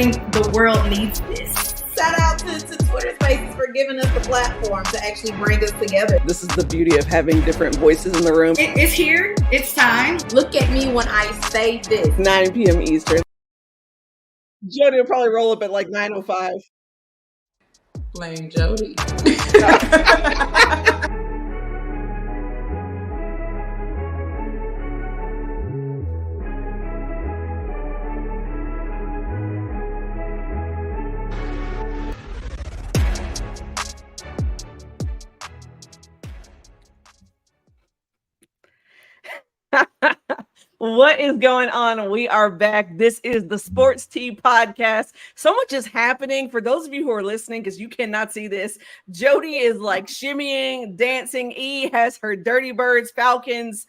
think the world needs this. Shout out to Twitter Spaces for giving us the platform to actually bring us together. This is the beauty of having different voices in the room. It's here. It's time. Look at me when I say this. 9 p.m. Eastern. Jody will probably roll up at like 9:05. Blame Jody. What is going on? We are back. This is the Sports Tea Podcast. So much is happening. For those of you who are listening, because you cannot see this, Jody is like shimmying, dancing. E has her Dirty Birds, Falcons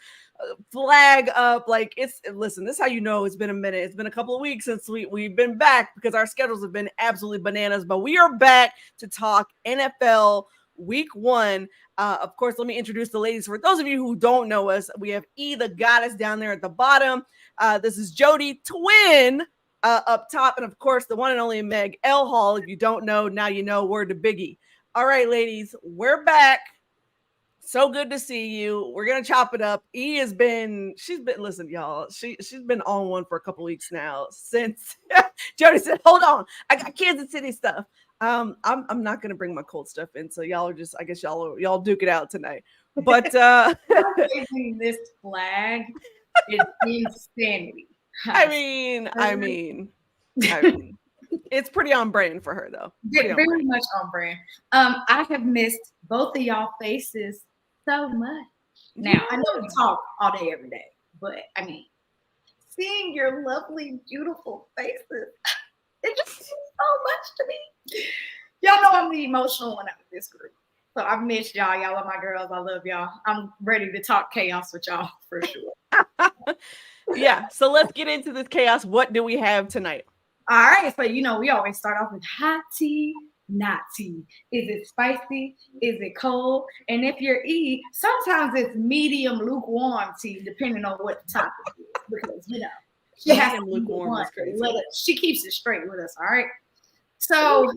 flag up. Like listen, this is how you know it's been a minute. It's been a couple of weeks since we've been back because our schedules have been absolutely bananas. But we are back to talk NFL Week 1. Of course, let me introduce the ladies. For those of you who don't know us, we have E, the goddess, down there at the bottom. This is Jody, twin, up top. And of course, the one and only Meg L. Hall. If you don't know, now you know. Word to Biggie. All right, ladies, we're back. So good to see you. We're going to chop it up. E she's been, listen, y'all, she's been on one for a couple weeks now since Jody said, hold on, I got Kansas City stuff. I'm not gonna bring my cold stuff in, so y'all are just, I guess y'all duke it out tonight. But Raising this flag is insanity. I mean, it's pretty on brand for her though. Very much on brand. I have missed both of y'all faces so much. Now I know we talk all day, every day, but I mean, seeing your lovely, beautiful faces, it just means so much to me. Y'all know I'm the emotional one out of this group. So I've missed y'all. Y'all are my girls. I love y'all. I'm ready to talk chaos with y'all for sure. Yeah. So let's get into this chaos. What do we have tonight? All right. So, we always start off with hot tea, not tea. Is it spicy? Is it cold? And if you're E, sometimes it's medium lukewarm tea, depending on what the topic is. Because, she has to lukewarm. She keeps it straight with us. All right. So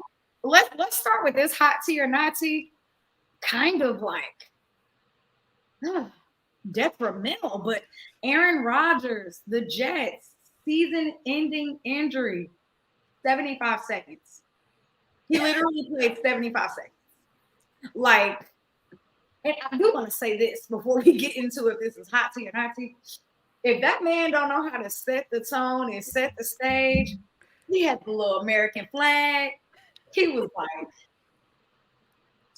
let's start with this hot tea or not tea. Kind of like detrimental, but Aaron Rodgers, the Jets, season-ending injury, 75 seconds. He literally played 75 seconds. Like, and I do want to say this before we get into if this is hot tea or not tea. If that man don't know how to set the tone and set the stage, he had the little American flag. He was like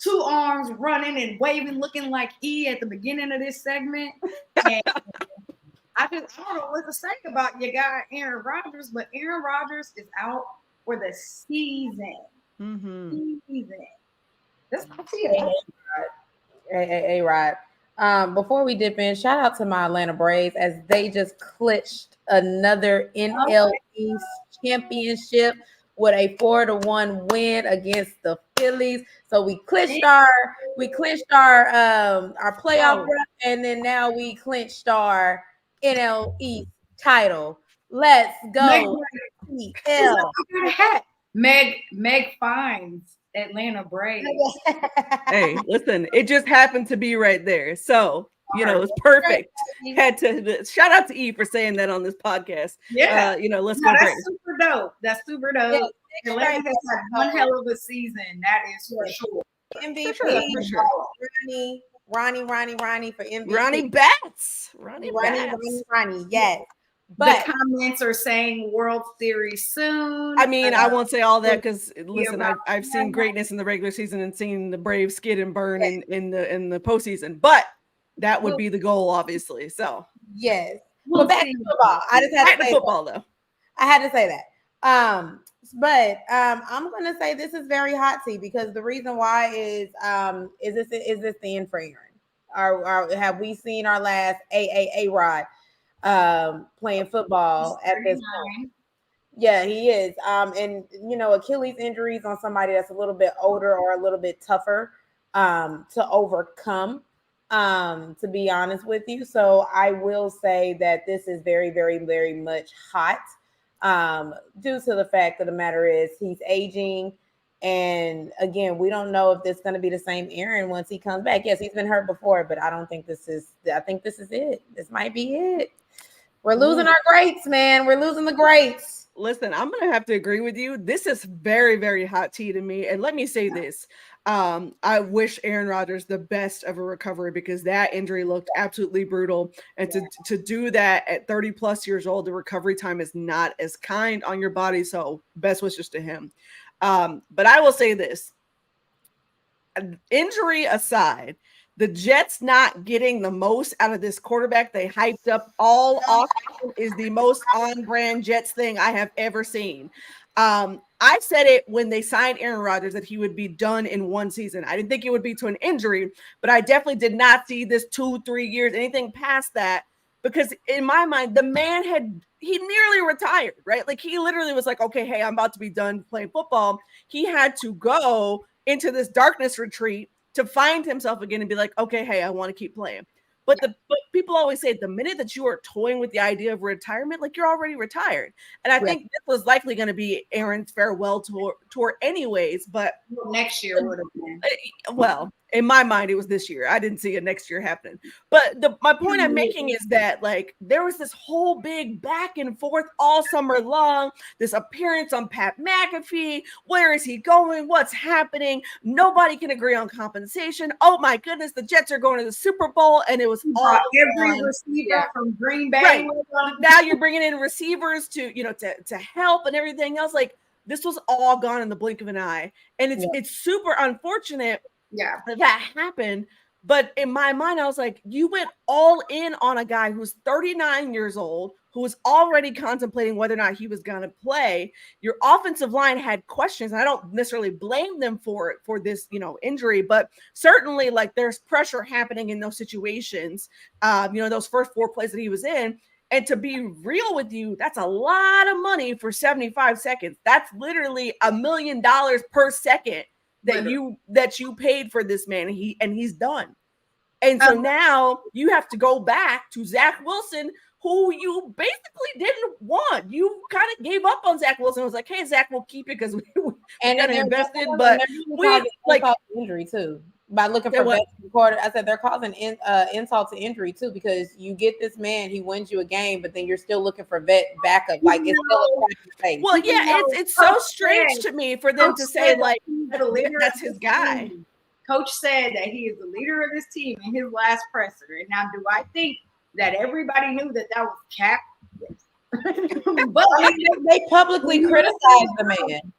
2 arms running and waving, looking like E at the beginning of this segment. And I don't know what to say about your guy, Aaron Rodgers, but Aaron Rodgers is out for the season. Mm-hmm. Season. That's not it. Hey, Rod. Before we dip in, shout out to my Atlanta Braves as they just clinched another NL East championship with a 4-1 win against the Phillies. So we clinched our playoff rep, and then now we clinched our NL East title. Let's go. Meg finds Atlanta Braves. Hey, listen, it just happened to be right there. So, it's perfect. Had to shout out to E for saying that on this podcast. Yeah. Let's go. That's super dope. Yeah, Atlanta has had one hell of a season. That is for sure. MVP. For sure. Ronnie for MVP. Ronnie Bats. Ronnie, yes. But the comments are saying World Series soon. I mean, I won't say all that because listen, I've seen greatness in the regular season and seen the Braves skid and burn in the postseason. But that would be the goal, obviously. So yes. Well, back to football. I just had to say football though. I had to say that. But I'm gonna say this is very hot tea because the reason why is this the end for Aaron? Or have we seen our last A Rod playing football at this point? Yeah, he is. And Achilles injuries on somebody that's a little bit older or a little bit tougher to overcome. To be honest with you, so I will say that this is very, very, very much hot. due to the fact of the matter is he's aging. And again, we don't know if this is going to be the same Aaron once he comes back. Yes, he's been hurt before, but I think this is it. This might be it. We're losing our greats, man. We're losing the greats. Listen, I'm going to have to agree with you. This is very, very hot tea to me. And let me say this. I wish Aaron Rodgers the best of a recovery because that injury looked absolutely brutal. And to do that at 30 plus years old, the recovery time is not as kind on your body. So best wishes to him. But I will say this, injury aside, the Jets not getting the most out of this quarterback they hyped up all offseason is the most on-brand Jets thing I have ever seen. I said it when they signed Aaron Rodgers that he would be done in one season. I didn't think it would be to an injury, but I definitely did not see this 2-3 years, anything past that, because in my mind, the man he nearly retired, right? Like he literally was like, okay, hey, I'm about to be done playing football. He had to go into this darkness retreat to find himself again and be like, okay, hey, I want to keep playing. But people always say the minute that you are toying with the idea of retirement, like you're already retired. And I think this was likely going to be Aaron's farewell tour anyways, but next year would have been. Well, in my mind, it was this year. I didn't see it next year happening. But my point I'm making is that like there was this whole big back and forth all summer long, this appearance on Pat McAfee. Where is he going? What's happening? Nobody can agree on compensation. Oh my goodness, the Jets are going to the Super Bowl, and it was all every receiver from Green Bay. Right. Now you're bringing in receivers to help and everything else. Like this was all gone in the blink of an eye, and it's super unfortunate. Yeah, that happened. But in my mind, I was like, you went all in on a guy who's 39 years old, who was already contemplating whether or not he was going to play. Your offensive line had questions, and I don't necessarily blame them for this, injury, but certainly like there's pressure happening in those situations. Those first 4 plays that he was in. And to be real with you, that's a lot of money for 75 seconds. That's literally $1 million per second that you paid for this man, and he's done. And so now you have to go back to Zach Wilson, who you basically didn't want. You kind of gave up on Zach Wilson. It was like, hey, Zach, we'll keep it because we kind of invested, but we like injury too. By looking for best quarter, I said they're causing insult to injury too, because you get this man, he wins you a game, but then you're still looking for backup. Like it's still a face. Well, yeah, it's so strange to me for them to say like that's his guy. Coach said that he is the leader of this team in his last presser. And now, do I think that everybody knew that was cap? Yes. But they publicly criticized the man.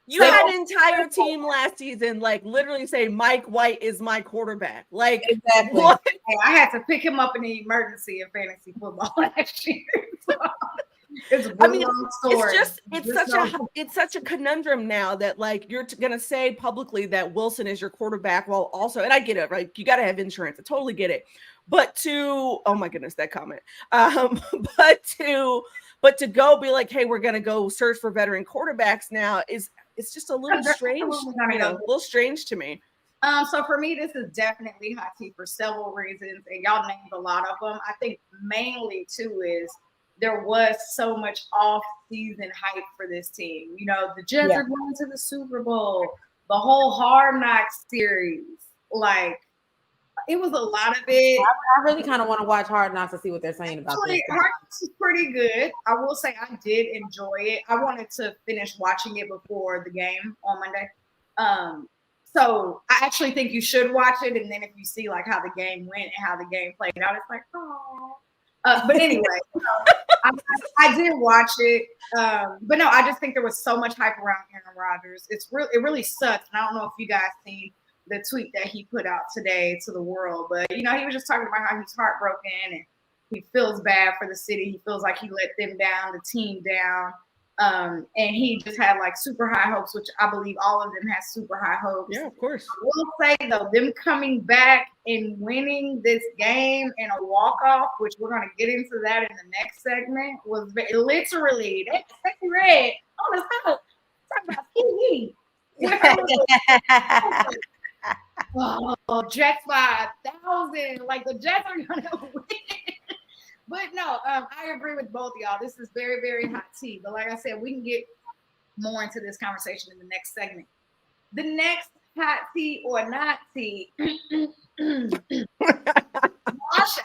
You had an entire team last season, like literally say Mike White is my quarterback. Like exactly. Hey, I had to pick him up in the emergency in fantasy football last year. So, it's a long story. It's such a conundrum now that like you're gonna say publicly that Wilson is your quarterback while also, and I get it, right? You got to have insurance. I totally get it. But oh my goodness, that comment. But to go be like, hey, we're gonna go search for veteran quarterbacks now it's just a little strange, a little strange to me. So for me, this is definitely hot tea for several reasons, and y'all named a lot of them. I think mainly too is there was so much off-season hype for this team. The Jets are going to the Super Bowl, the whole Hard Knocks series, like. It was a lot of it. I really kind of want to watch Hard Knocks to see what they're saying about this. Hard Knocks is pretty good. I will say I did enjoy it. I wanted to finish watching it before the game on Monday. So I actually think you should watch it. And then if you see like how the game went and how the game played out, it's like, oh. But anyway, I did watch it. But no, I just think there was so much hype around Aaron Rodgers. It really sucks. And I don't know if you guys seen the tweet that he put out today to the world, but he was just talking about how he's heartbroken and he feels bad for the city. He feels like he let them down, the team down, and he just had like super high hopes, which I believe all of them had super high hopes. Yeah, of course. I will say though, them coming back and winning this game in a walk-off, which we're going to get into that in the next segment, was literally that second red on the top. Talk about TV. Oh, Jets 5,000. Like the Jets are gonna win. But no, I agree with both of y'all. This is very, very hot tea. But like I said, we can get more into this conversation in the next segment. The next hot tea or not tea, Josh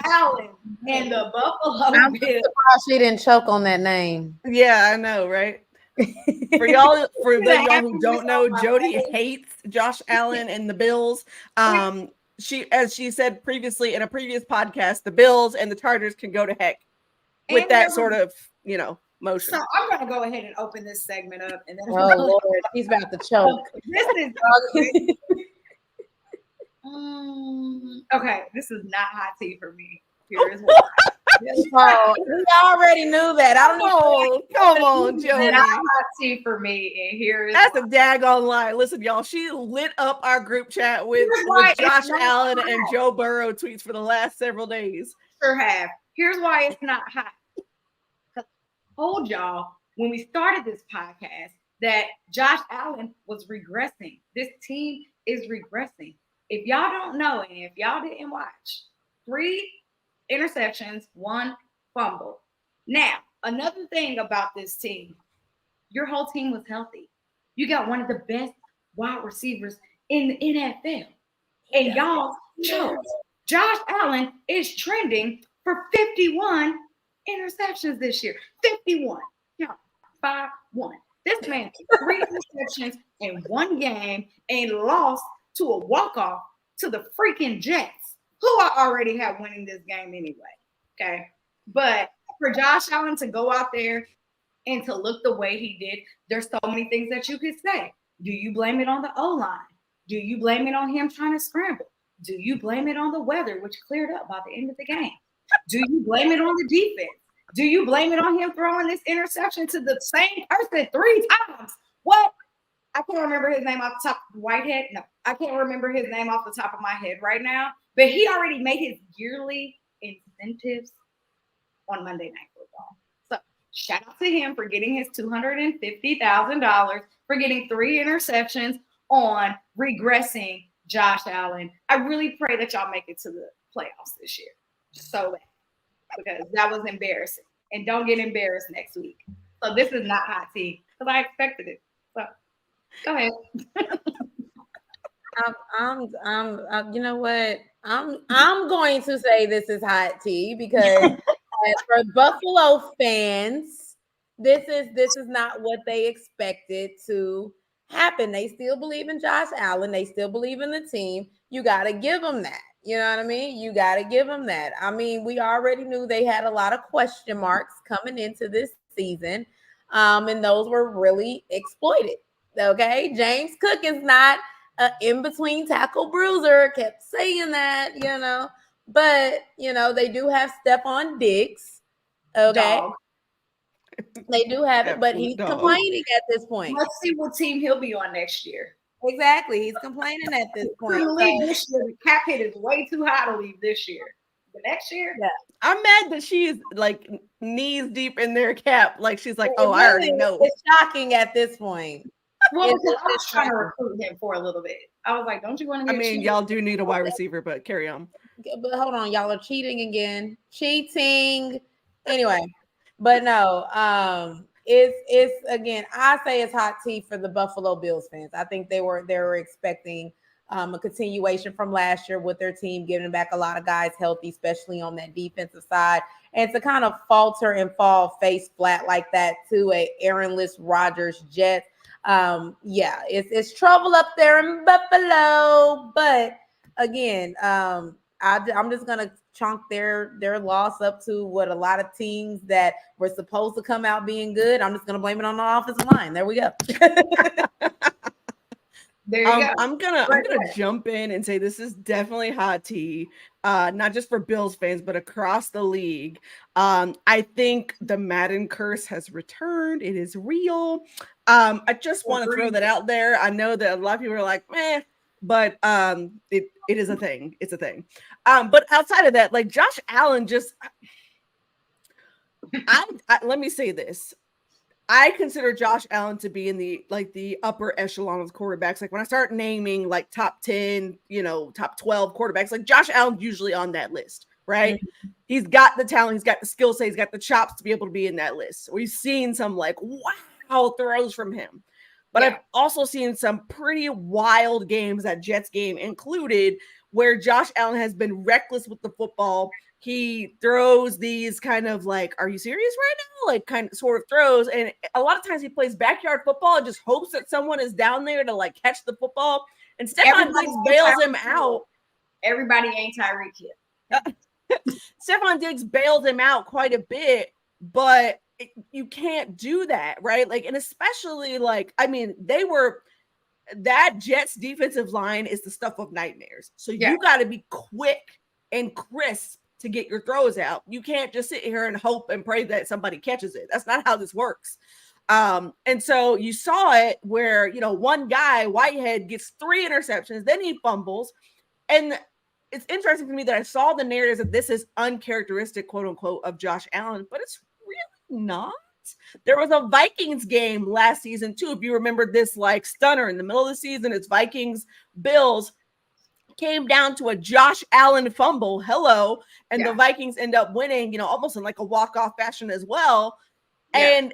Allen and the Buffalo I'm Bills. surprised she didn't choke on that name. Yeah, I know, right? For y'all, for those of y'all who don't know, Jody hates Josh Allen and the Bills. As she said previously in a previous podcast, the Bills and the Chargers can go to heck with that sort of, motion. So I'm going to go ahead and open this segment up, and then oh Lord, he's about to choke. This is okay. This is not hot tea for me. Here's why. Oh, we already knew that. I don't know. Come on, Jody. Not hot tea for me, and here is that's a daggone lie. Listen, y'all, she lit up our group chat with Josh Allen and Joe Burrow tweets for the last several days. Sure have. Here's why it's not hot. I told y'all when we started this podcast that Josh Allen was regressing. This team is regressing. If y'all don't know, and if y'all didn't watch, 3 interceptions, 1 fumble. Now, another thing about this team, your whole team was healthy. You got one of the best wide receivers in the NFL. And y'all chose. Josh Allen is trending for 51 interceptions this year. 51. Yeah, 5-1. This man 3 interceptions in 1 game and lost to a walk-off to the freaking Jets, who I already have winning this game anyway. Okay. But for Josh Allen to go out there and to look the way he did, there's so many things that you could say. Do you blame it on the O-line? Do you blame it on him trying to scramble? Do you blame it on the weather, which cleared up by the end of the game? Do you blame it on the defense? Do you blame it on him throwing this interception to the same person 3 times? What? I can't remember his name off the top. Whitehead? No, I can't remember his name off the top of my head right now. But he already made his yearly incentives on Monday Night Football. So shout out to him for getting his $250,000 for getting 3 interceptions on regressing Josh Allen. I really pray that y'all make it to the playoffs this year. So bad. Because that was embarrassing. And don't get embarrassed next week. So this is not hot tea because I expected it. So go ahead. You know what? I'm going to say this is hot tea because for Buffalo fans, this is not what they expected to happen. They still believe in Josh Allen. They still believe in the team. You got to give them that. You know what I mean? You got to give them that. I mean, we already knew they had a lot of question marks coming into this season, and those were really exploited. Okay, James Cook is not an in-between tackle bruiser. Kept saying that, but they do have Stephon Diggs. Okay, dog. They do have it, but he's complaining at this point. Let's see what team he'll be on next year. Exactly, he's complaining at this point. This year, the cap hit is way too high to leave this year. But next year, yeah. I'm mad that she is like knees deep in their cap. Like she's like, oh, I already know. It's shocking at this point. Well, because I was trying to recruit him for a little bit. I was like, don't you want to? I mean, y'all do need a wide receiver, but carry on. But hold on, y'all are cheating again. Cheating. Anyway, but no, it's again, I say it's hot tea for the Buffalo Bills fans. I think they were expecting a continuation from last year with their team giving back a lot of guys healthy, especially on that defensive side. And to kind of falter and fall face flat like that to a Aaron-less Rodgers Jets. It's trouble up there in Buffalo. But again, I'm just gonna chunk their loss up to what a lot of teams that were supposed to come out being good. I'm just gonna blame it on the offensive line. There we go. There you go. I'm gonna jump in and say this is definitely hot tea, not just for Bills fans, but across the league. I think the Madden curse has returned. It is real. I just want to throw that out there. I know that a lot of people are like, meh, but it is a thing. It's a thing. But outside of that, like Josh Allen, let me say this. I consider Josh Allen to be in the upper echelon of quarterbacks. Like when I start naming like top 10, top 12 quarterbacks, like Josh Allen's usually on that list. right? He's got the talent, he's got the skill set, he's got the chops to be able to be in that list. We've seen some like wow throws from him. But I've also seen some pretty wild games, that Jets game included, where Josh Allen has been reckless with the football. He throws these kind of like, are you serious right now? Like kind of sort of throws. And a lot of times he plays backyard football and just hopes that someone is down there to like catch the football. And Stephon Diggs bails him out. Everybody ain't Tyreek Hill. Stephon Diggs bailed him out quite a bit, but you can't do that, right? Like, and especially like, I mean, that Jets defensive line is the stuff of nightmares. So you got to be quick and crisp to get your throws out. You can't just sit here and hope and pray that somebody catches it. That's not how this works. And so you saw it where, one guy, Whitehead, gets 3 interceptions, then he fumbles. And it's interesting to me that I saw the narratives that this is uncharacteristic, quote unquote, of Josh Allen, but it's really not. There was a Vikings game last season too. If you remember this like stunner in the middle of the season, it's Vikings Bills, came down to a Josh Allen fumble. Hello. And the Vikings end up winning, almost in like a walk-off fashion as well. Yeah. And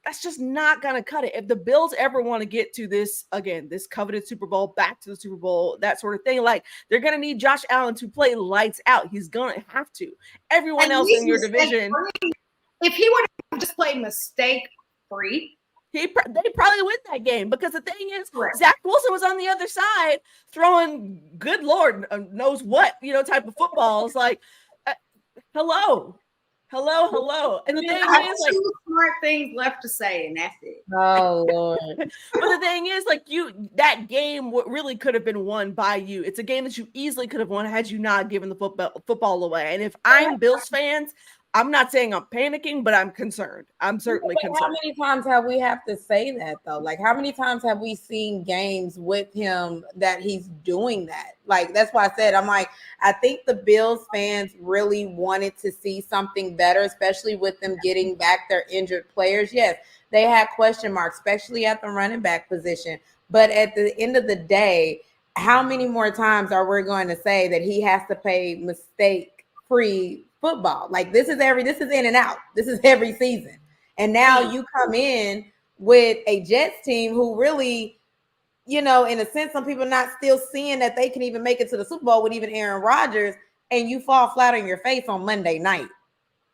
that's just not going to cut it. If the Bills ever want to get to this, again, this coveted Super Bowl, back to the Super Bowl, that sort of thing, like they're going to need Josh Allen to play lights out. He's going to have to. Everyone else in your division. If he would have just played mistake-free, they probably win that game, because the thing is, Zach Wilson was on the other side throwing, good Lord knows what, type of footballs. Like, hello. And the thing is, like, 2 smart things left to say, and that's it. Oh Lord. But the thing is, like, that game really could have been won by you. It's a game that you easily could have won had you not given the football away. And if I'm Bills fans, I'm not saying I'm panicking, but I'm concerned. I'm certainly concerned. How many times have we have to say that though? Like, how many times have we seen games with him that he's doing that? Like, that's why I said, I'm like, I think the Bills fans really wanted to see something better, especially with them getting back their injured players. Yes, they had question marks, especially at the running back position. But at the end of the day, how many more times are we going to say that he has to play mistake-free football? Like, this is in and out. This is every season. And now you come in with a Jets team who really, in a sense, some people not still seeing that they can even make it to the Super Bowl with even Aaron Rodgers, and you fall flat on your face on Monday night.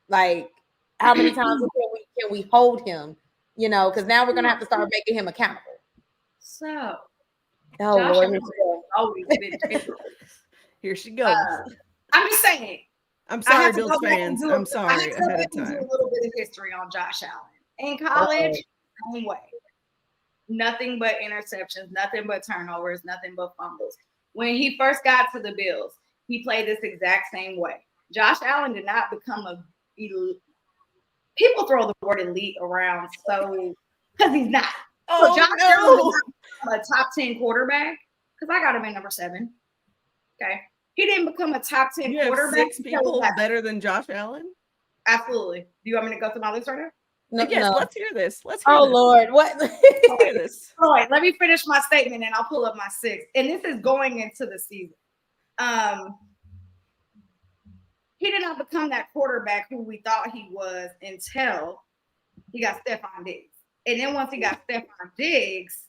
Like, how many times can we hold him? Because now we're gonna have to start making him accountable. So, Josh Lord, always been here she goes. I'm just saying. I'm sorry, Bills fans. I'm sorry ahead of time. Do a little bit of history on Josh Allen. In college, same way. Nothing but interceptions, nothing but turnovers, nothing but fumbles. When he first got to the Bills, he played this exact same way. Josh Allen did not become elite. People throw the word elite around because he's not. So Josh Allen is not a top 10 quarterback, because I got him at number 7. Okay. He didn't become a top 10 quarterback. 6 people better than Josh Allen? Absolutely. Do you want me to go through my list right now? No. Let's hear this. Lord, what? Let's hear this. All right, let me finish my statement and I'll pull up my 6. And this is going into the season. He did not become that quarterback who we thought he was until he got Stephon Diggs. And then once he got Stephon Diggs,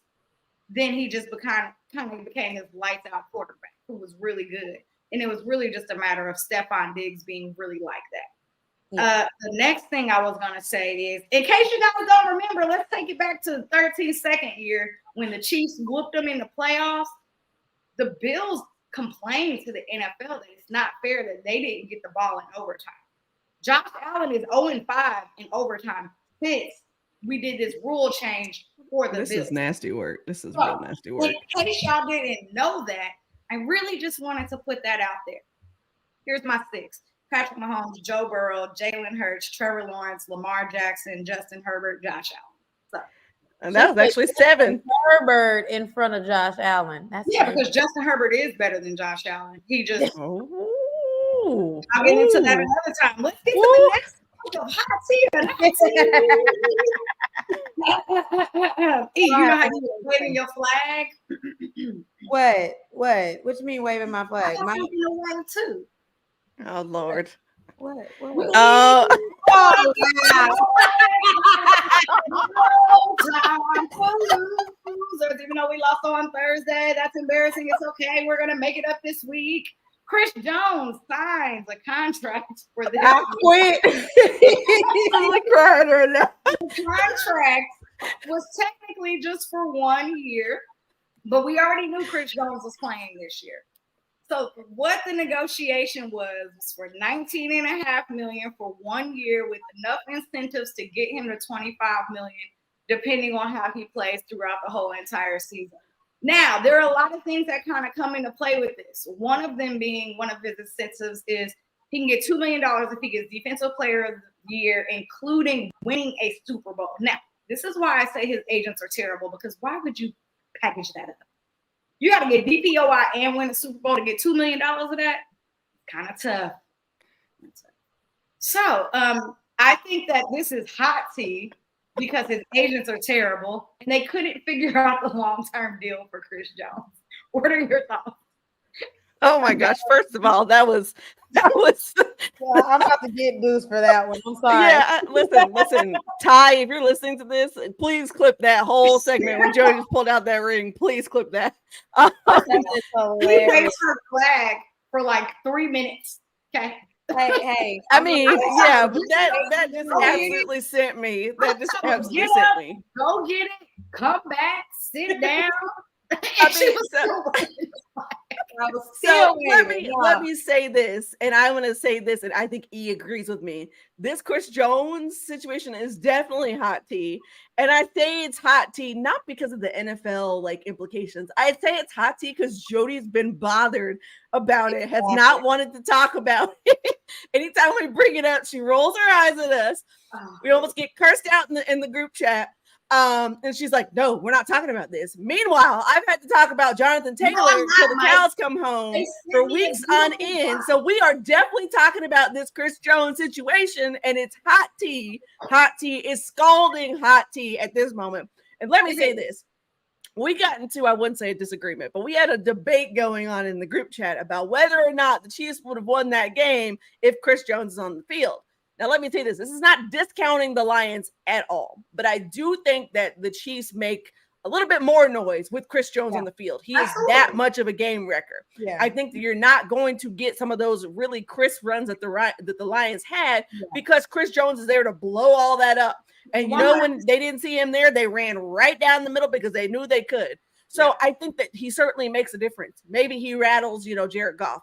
then he just kind of became his lights out quarterback who was really good. And it was really just a matter of Stephon Diggs being really like that. Yeah. The next thing I was going to say is, in case you guys don't remember, let's take it back to the 13-second year when the Chiefs whooped them in the playoffs. The Bills complained to the NFL that it's not fair that they didn't get the ball in overtime. Josh Allen is 0-5 in overtime since we did this rule change for the Bills. This is nasty work. This is real nasty work. In case y'all didn't know that, I really just wanted to put that out there. Here's my 6. Patrick Mahomes, Joe Burrow, Jalen Hurts, Trevor Lawrence, Lamar Jackson, Justin Herbert, Josh Allen. And that was actually 7. Herbert in front of Josh Allen. Because Justin Herbert is better than Josh Allen. He just. Oh. I'll get into that another time. Let's get to the next you know how you waving your flag? What? What you mean waving my flag? I'm waving too. Oh Lord. What? Oh, Oh, wow. No time for losers. Even though we lost on Thursday, that's embarrassing. It's okay. We're gonna make it up this week. Chris Jones signs a contract for this I quit. I'm crying right now. contract was technically just for 1 year, but we already knew Chris Jones was playing this year. So what the negotiation was for $19.5 million for 1 year with enough incentives to get him to $25 million, depending on how he plays throughout the whole entire season. Now, there are a lot of things that kind of come into play with this. One of them being one of his incentives is he can get $2 million if he gets Defensive Player of the Year, including winning a Super Bowl. Now, this is why I say his agents are terrible, because why would you package that up? You got to get DPOI and win a Super Bowl to get $2 million of that? Kind of tough. So I think that this is hot tea because his agents are terrible and they couldn't figure out the long-term deal for Chris Jones. What are your thoughts? Oh my gosh. First of all, that was Well, I'm about to get boost for that one. I'm sorry. yeah. Listen, Ty, if you're listening to this, please clip that whole segment when Jody just pulled out that ring. Please clip that. That is He hilarious. waits for a flag for like 3 minutes. Okay. Hey. I mean, yeah, but that Just just go get it. absolutely sent me. That just So absolutely get sent up, me. go get it, come back, sit down. I She mean, was so- still waiting. I was So still let me say this, and I want to say this, and I think E agrees with me. This Chris Jones situation is definitely hot tea, and I say it's hot tea not because of the NFL like implications. I say it's hot tea because Jody's been bothered about it, has not wanted to talk about it. Anytime we bring it up, she rolls her eyes at us. We almost get cursed out in the group chat. And she's like, no, we're not talking about this. Meanwhile, I've had to talk about Jonathan Taylor till the cows come home for weeks on end. So we are definitely talking about this Chris Jones situation, and it's hot tea. Hot tea is scalding hot tea at this moment. And let me say this. We got into, I wouldn't say a disagreement, but we had a debate going on in the group chat about whether or not the Chiefs would have won that game if Chris Jones is on the field. Now, let me tell you this. This is not discounting the Lions at all, but I do think that the Chiefs make a little bit more noise with Chris Jones on the field. He is that much of a game wrecker. Yeah. I think that you're not going to get some of those really crisp runs that the Lions had because Chris Jones is there to blow all that up. And you know, when they didn't see him there, they ran right down the middle because they knew they could. So I think that he certainly makes a difference. Maybe he rattles, Jared Goff.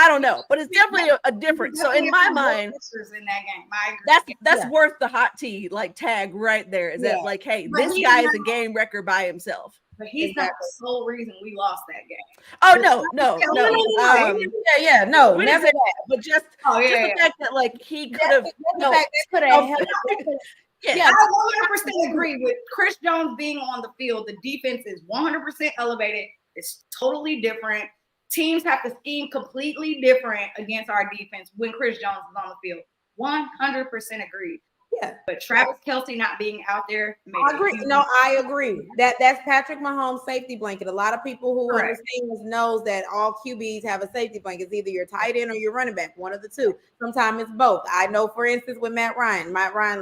I don't know, but it's definitely a difference. So in my mind, in that game, I agree. that's worth the hot tea like tag right there. Is that like, hey, this guy is a game wrecker by himself. But he's not the sole reason we lost that game. Oh no. No, we never didn't say that. But just the fact that like he could have. The fact they could have helped. I 100% agree with Chris Jones being on the field. The defense is 100% elevated. It's totally different. Teams have to scheme completely different against our defense when Chris Jones is on the field. 100% agreed. Yeah. But Travis Kelce not being out there. I agree. No, I agree. That's Patrick Mahomes' safety blanket. A lot of people who understand this knows that all QBs have a safety blanket. It's either your tight end or your running back, one of the two. Sometimes it's both. I know, for instance, with Matt Ryan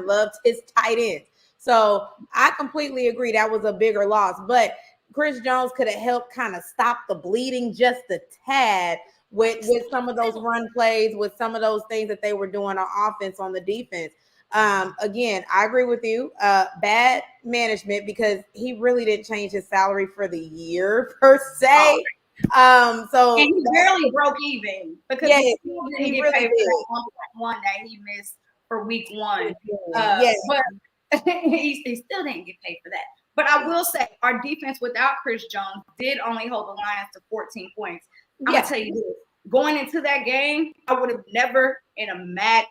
loved his tight end. So I completely agree that was a bigger loss. But Chris Jones could have helped kind of stop the bleeding just a tad with some of those run plays, with some of those things that they were doing on offense, on the defense. Again, I agree with you. Bad management because he really didn't change his salary for the year per se. So and he barely broke even because he still didn't get paid for that one that he missed for week one. But he still didn't get paid for that. But I will say our defense without Chris Jones did only hold the Lions to 14 points. I'm gonna tell you this. Going into that game, I would have never imagined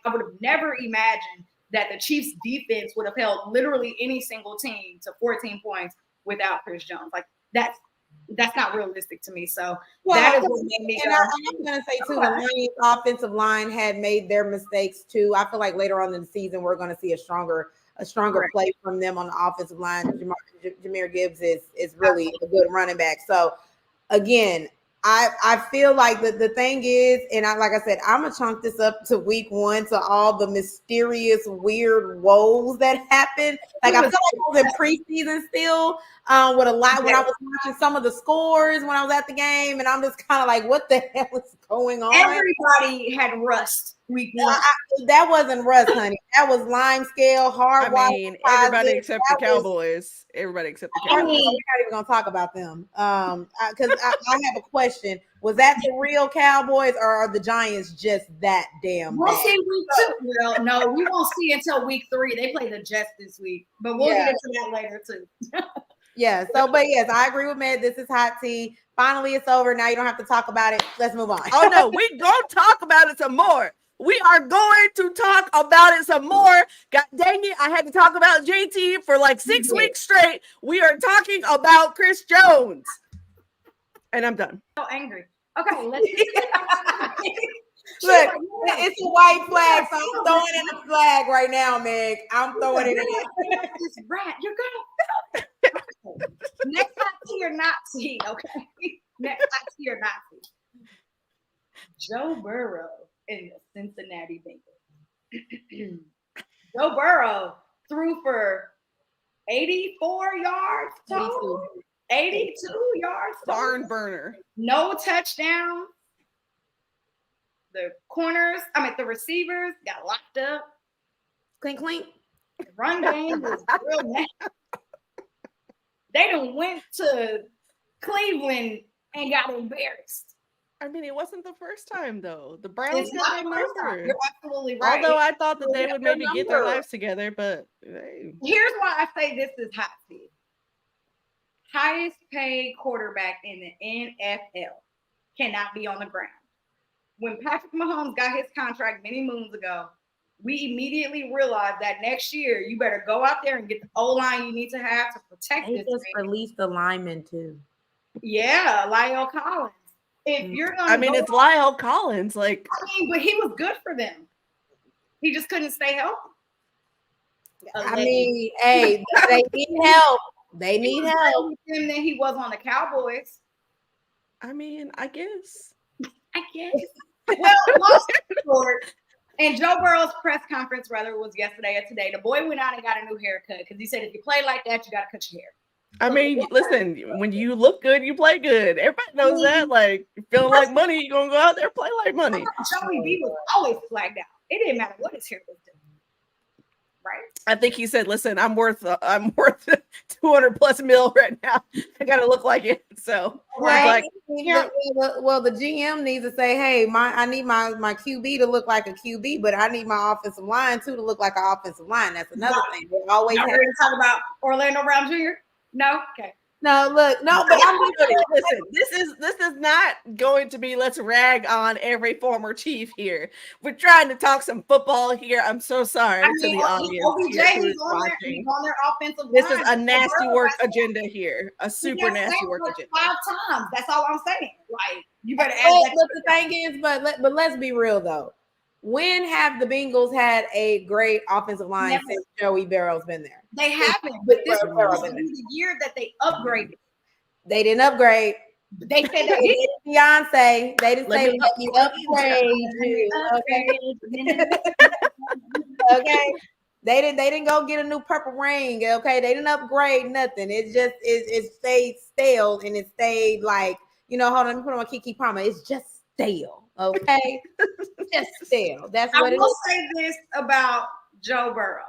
that the Chiefs defense would have held literally any single team to 14 points without Chris Jones. Like that's not realistic to me. So that is what made me. And I'm gonna say too, the Lions offensive line had made their mistakes too. I feel like later on in the season we're gonna see a stronger play from them on the offensive line. Jahmyr Gibbs is really a good running back. So again, I feel like the thing is, and like I said, I'm gonna chunk this up to week 1 to all the mysterious, weird woes that happened. Like I feel like I was in preseason still with a lot when I was watching some of the scores when I was at the game, and I'm just kind of like, what the hell is going on? Everybody had rust week 1. That wasn't rust, honey. That was lime scale, hard. I mean, everybody except the Cowboys. Everybody except the Cowboys. We're not even gonna talk about them. Because I have a question. Was that the real Cowboys, or are the Giants just that damn We'll bad? see week 2. Well, no, we won't see until week 3. They play the Jets this week, but we'll get into that later too. Yeah. So, but yes, I agree with Matt. This is hot tea. Finally, it's over. Now you don't have to talk about it. Let's move on. Oh no, we gonna talk about it some more. We are going to talk about it some more. God dang it, I had to talk about JT for like 6 weeks straight. We are talking about Chris Jones. And I'm done. So angry. Okay, let's Look, it's a white flag, so I'm throwing in the flag right now, Meg. I'm throwing it in. This rat, you're gonna next hot tea or not tea, okay? Next hot tea or not tea. Joe Burrow in the Cincinnati Bengals. Joe Burrow threw for 84 yards total. 82 yards total. Barn burner. No touchdown. The receivers got locked up. Clink, clink. The run game was real nasty. They done went to Cleveland and got embarrassed. I mean, it wasn't the first time though. The Browns got their number. You're absolutely right. Although I thought that they would maybe get their lives together, but here's why I say this is hot tea. Highest paid quarterback in the NFL cannot be on the ground. When Patrick Mahomes got his contract many moons ago, we immediately realized that next year you better go out there and get the O-line you need to have to protect They this. just released the lineman too. Yeah, Lyle Collins. If you're gonna it's Lyle Collins. Like, but he was good for them. He just couldn't stay healthy. Hey, they need help. They need help. Him than he was on the Cowboys. I guess. Well, long story short, and Joe Burrow's press conference, was yesterday or today. The boy went out and got a new haircut because he said if you play like that, you got to cut your hair. Listen, when you look good, you play good. Everybody knows that. Like, feeling like money, you're going to go out there and play like money. Joey B was always flagged out. It didn't matter what his hair was doing. Right. I think he said, listen, I'm worth 200 plus mil right now. I got to look like it. So, right. Well, the GM needs to say, hey, I need my QB to look like a QB, but I need my offensive line too to look like an offensive line. That's another thing. We always have to talk about Orlando Brown Jr. No, okay. No, look, no, but listen, this is not going to be let's rag on every former Chief here. We're trying to talk some football here. I'm so sorry to the audience. He's on their offensive line. This is a nasty work agenda here. A super nasty work agenda. 5 times. That's all I'm saying. Like, you better add that. But the thing is, but let's be real though. When have the Bengals had a great offensive line since Joey Burrow's been there? They haven't, but this was the year that they upgraded. They didn't upgrade. They said they did. Beyonce. They didn't say let me upgrade. Okay. They didn't go get a new purple ring. Okay. They didn't upgrade nothing. It just it stayed stale and it stayed like, hold on, let me put on my Kiki Palmer. It's just stale. Okay. Just stale. That's what it is. I will say this about Joe Burrow.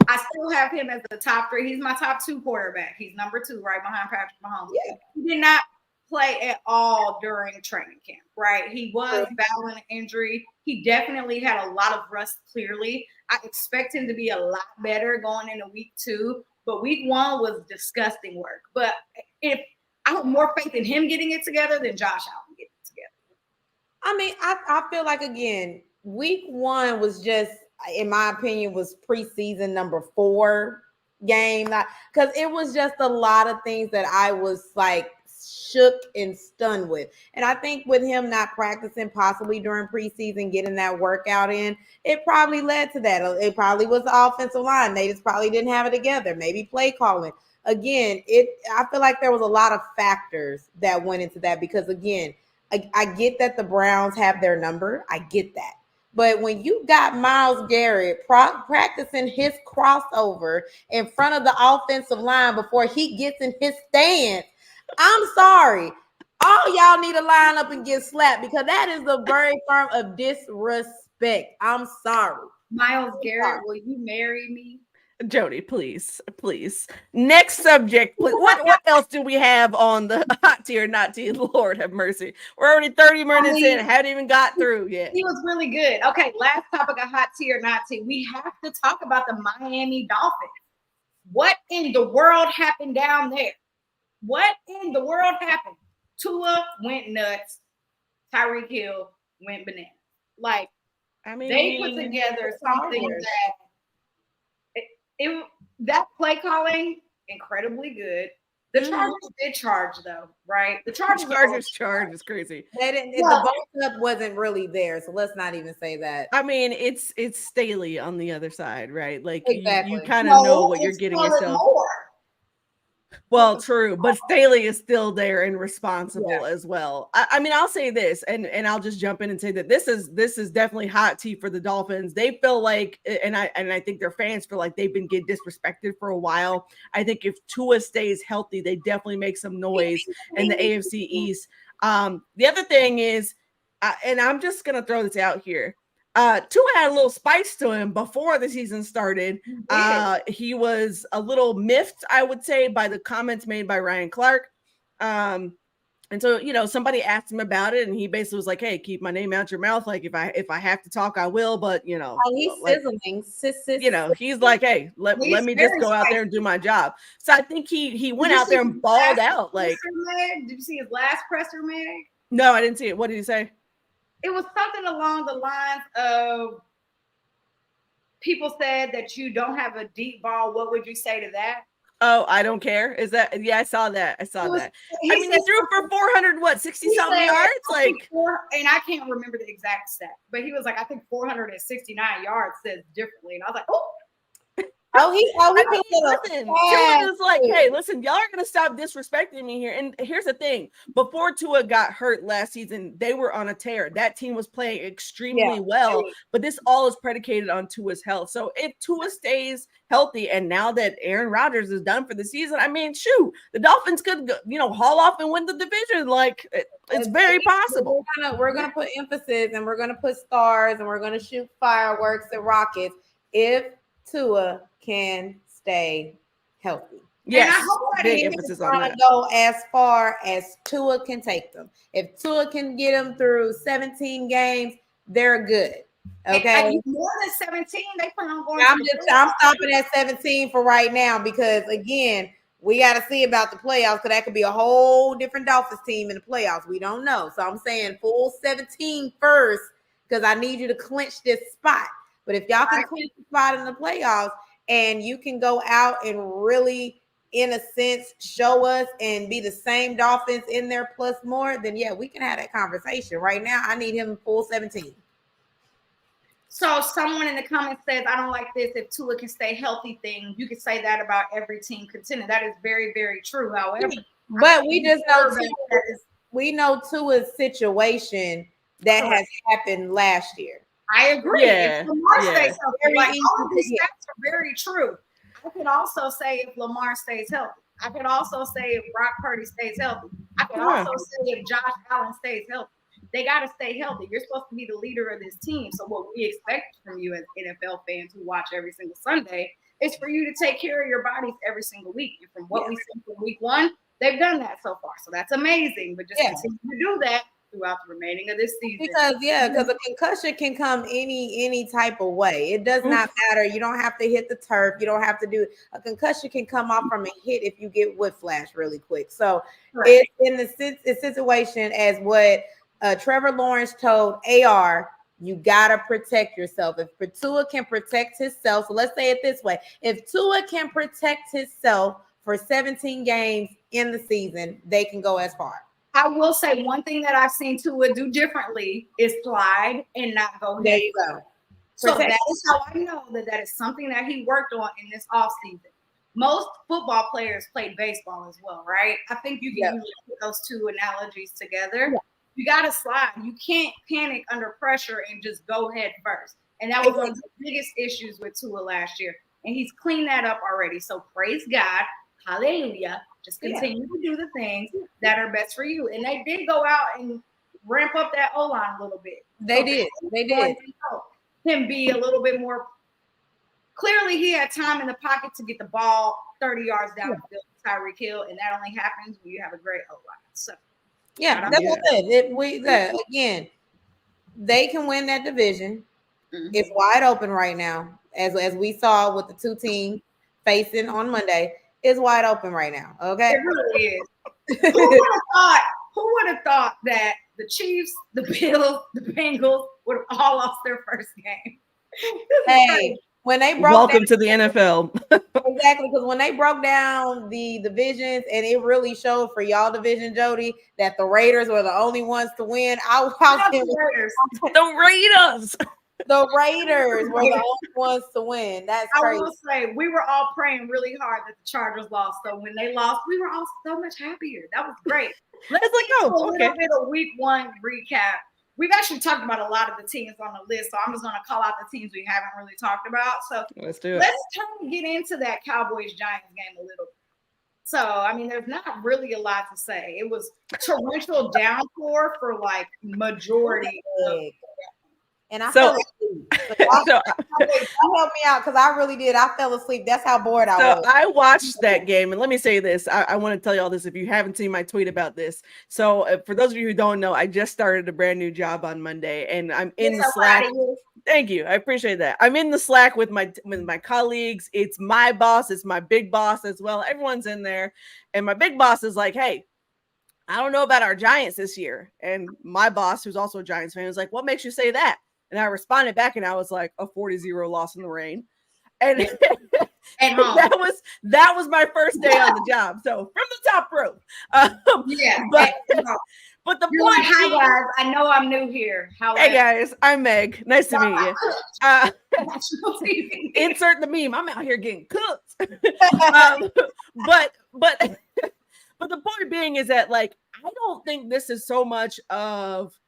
I still have him as the top 3. He's my top 2 quarterback. He's number 2 right behind Patrick Mahomes. Yeah. He did not play at all during training camp, right? He was battling an injury. He definitely had a lot of rust, clearly. I expect him to be a lot better going into week 2, but week 1 was disgusting work. But if I have more faith in him getting it together than Josh Allen getting it together. I feel like, again, week 1 was just, in my opinion, was preseason number 4 game. Because it was just a lot of things that I was like shook and stunned with. And I think with him not practicing possibly during preseason, getting that workout in, it probably led to that. It probably was the offensive line. They just probably didn't have it together. Maybe play calling. again, I feel like there was a lot of factors that went into that because again, I get that the Browns have their number. I get that. But when you got Myles Garrett practicing his crossover in front of the offensive line before he gets in his stance, I'm sorry. All y'all need to line up and get slapped because that is the very form of disrespect. I'm sorry. Myles Garrett, will you marry me? Jody, please. Next subject, please. What else do we have on the hot tea or not tea? Lord have mercy. We're already 30 minutes in, haven't even got through yet. He was really good. Okay, last topic of hot tea or not tea. We have to talk about the Miami Dolphins. What in the world happened down there? What in the world happened? Tua went nuts. Tyreek Hill went bananas. Like, I mean, they put together something that play calling, incredibly good. The Chargers did charge though, right? The Chargers charge is crazy. They didn't. The bump up wasn't really there, so let's not even say that. I mean, it's Staley on the other side, right? Like exactly. you kind of know what you're getting yourself. Well, true, but Staley is still there and responsible as well. I mean, I'll say this, and I'll just jump in and say that this is definitely hot tea for the Dolphins. They feel like, and I think their fans feel like they've been getting disrespected for a while. I think if Tua stays healthy, they definitely make some noise in the AFC East. The other thing is, and I'm just gonna throw this out here. Tua had a little spice to him before the season started. He was a little miffed, I would say, by the comments made by Ryan Clark. And so, somebody asked him about it, and he basically was like, "Hey, keep my name out your mouth. Like, if I have to talk, I will. But he's sizzling. He's like, hey, let me just go out there and do my job." So I think he went out there and balled out. Like, did you see his last presser, Meg? No, I didn't see it. What did he say? It was something along the lines of people said that you don't have a deep ball. What would you say to that? Oh, I don't care. Is that? Yeah, I saw that. He threw for 400, 60-something yards? Like, and I can't remember the exact stat, but he was like, I think 469 yards says differently. And I was like, oh. Listen, Tua was like, hey, listen, y'all are gonna stop disrespecting me here. And here's the thing: before Tua got hurt last season, they were on a tear. That team was playing extremely well, but this all is predicated on Tua's health. So if Tua stays healthy, and now that Aaron Rodgers is done for the season, I mean, shoot, the Dolphins could, haul off and win the division. Like, it's very possible. We're gonna put emphasis, and we're gonna put stars, and we're gonna shoot fireworks and rockets if Tua can stay healthy. Yes, and I hope big emphasis on that. Go as far as Tua can take them. If Tua can get them through 17 games, they're good. Okay, more than 17, they plan on going. I'm stopping at 17 for right now because again, we got to see about the playoffs because that could be a whole different Dolphins team in the playoffs. We don't know, so I'm saying full 17 first because I need you to clinch this spot. But if y'all can clinch the spot in the playoffs and you can go out and really, in a sense, show us and be the same Dolphins in there plus more, then yeah, we can have that conversation. Right now, I need him full 17. So someone in the comments says, I don't like this. If Tua can stay healthy thing, you can say that about every team contending. That is very, very true. However, but we just know Tua's situation that has happened last year. I agree. If Lamar stays healthy, like all of these stats are very true. I could also say if Lamar stays healthy. I could also say if Brock Purdy stays healthy. I could also say if Josh Allen stays healthy. They got to stay healthy. You're supposed to be the leader of this team. So what we expect from you as NFL fans who watch every single Sunday is for you to take care of your bodies every single week. And from what we see from week one, they've done that so far. So that's amazing. But just continue to do that throughout the remaining of this season. Because a concussion can come any type of way. It does not matter. You don't have to hit the turf. You don't have to do a concussion can come off from a hit if you get whiplash really quick. So it's in the situation as what Trevor Lawrence told AR, you gotta protect yourself. If Tua can protect himself, so let's say it this way: if Tua can protect himself for 17 games in the season, they can go as far. I will say one thing that I've seen Tua do differently is slide and not go ahead. There you go. So that is how I know that is something that he worked on in this offseason. most football players played baseball as well, right? I think you can usually put those two analogies together. Yeah. You got to slide. You can't panic under pressure and just go head first. And that was one of the biggest issues with Tua last year. And he's cleaned that up already. So praise God. Hallelujah. Just continue to do the things that are best for you. And they did go out and ramp up that O-line a little bit. They did. Him be a little bit more. Clearly, he had time in the pocket to get the ball 30 yards down the field to Tyreek Hill, and that only happens when you have a great O-line. So, that's what I said. Again, they can win that division. Mm-hmm. It's wide open right now, as we saw with the two teams facing on Monday. It's wide open right now. Okay, it really is. Who would have thought that the Chiefs, the Bills, the Bengals would have all lost their first game? Hey. When they broke welcome to the NFL. Exactly, because when they broke down the divisions, and it really showed for y'all division, Jody, that the Raiders were the only ones to win. The Raiders. The Raiders were the only ones to win. That's crazy. I will say we were all praying really hard that the Chargers lost. So when they lost, we were all so much happier. That was great. Let's do a little bit of week one recap. We've actually talked about a lot of the teams on the list, so I'm just going to call out the teams we haven't really talked about. So let's do it. Let's kind of get into that Cowboys-Giants game a little bit. So, I mean, there's not really a lot to say. It was torrential downpour for like majority of and I fell asleep. So help me out because I really did. I fell asleep. That's how bored I was. I watched that game, and let me say this. I want to tell you all this if you haven't seen my tweet about this. So for those of you who don't know, I just started a brand new job on Monday, and I'm in the Slack. Thank you. I appreciate that. I'm in the Slack with my colleagues. It's my boss. It's my big boss as well. Everyone's in there. And my big boss is like, hey, I don't know about our Giants this year. And my boss, who's also a Giants fan, was like, what makes you say that? And I responded back, and I was like, a 40-0 loss in the rain. And that was my first day on the job. So from the top rope. But the point, hi guys, I know I'm new here. Hey guys, I'm Meg. Nice to meet you. Insert the meme. I'm out here getting cooked. But the point being is that, like, I don't think this is so much of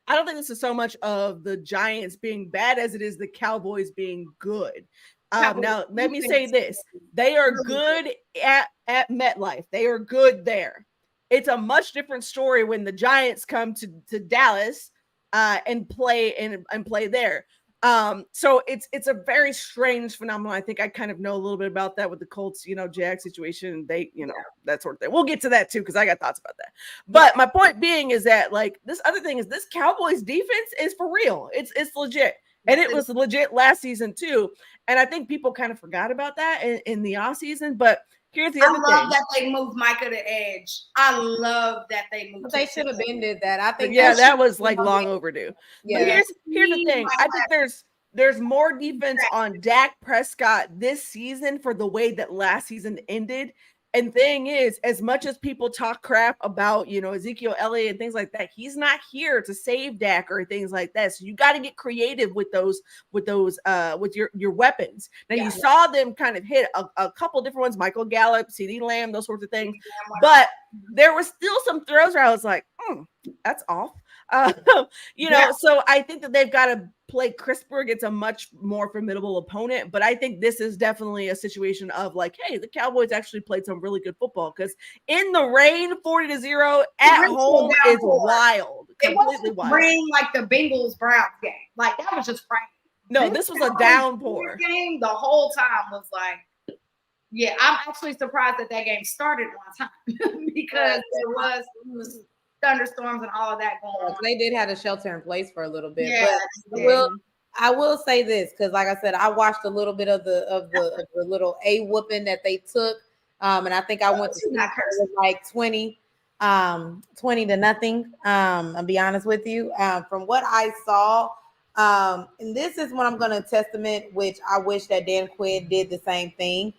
the Giants being bad as it is the Cowboys being good. Now, let me say this. They are good at MetLife. They are good there. It's a much different story when the Giants come to Dallas and play there. So it's a very strange phenomenon. I think I kind of know a little bit about that with the Colts, Jag situation. They, that sort of thing. We'll get to that too, because I got thoughts about that. But my point being is that, like, this other thing is this Cowboys defense is for real. It's legit. And it was legit last season too. And I think people kind of forgot about that in the offseason. But here's the other thing. I love that they moved Micah to edge. I love that they moved. But they should have been did that. I think. Yeah, that was like long overdue. Yeah. But here's the thing. I think there's more defense on Dak Prescott this season for the way that last season ended. And thing is, as much as people talk crap about, Ezekiel Elliott and things like that, he's not here to save Dak or things like that. So you got to get creative with your weapons. Now you saw them kind of hit a couple different ones, Michael Gallup, CeeDee Lamb, those sorts of things. But there was still some throws where I was like, that's off. So I think that they've got to play crisper against a much more formidable opponent. But I think this is definitely a situation of like, hey, the Cowboys actually played some really good football, because in the rain, 40-0 at home is wild. It wasn't rain like the Bengals Browns game. Like, that was just rain. No, this was a downpour. Game the whole time was like, yeah, I'm actually surprised that game started on time because there was thunderstorms and all of that going on. They did have a shelter in place for a little bit. Yeah, but I will say this, because like I said, I watched a little bit of the little whooping that they took. And I think I went to like 20 to nothing. I'll be honest with you. From what I saw, and this is what I'm going to testament, which I wish that Dan Quinn did the same thing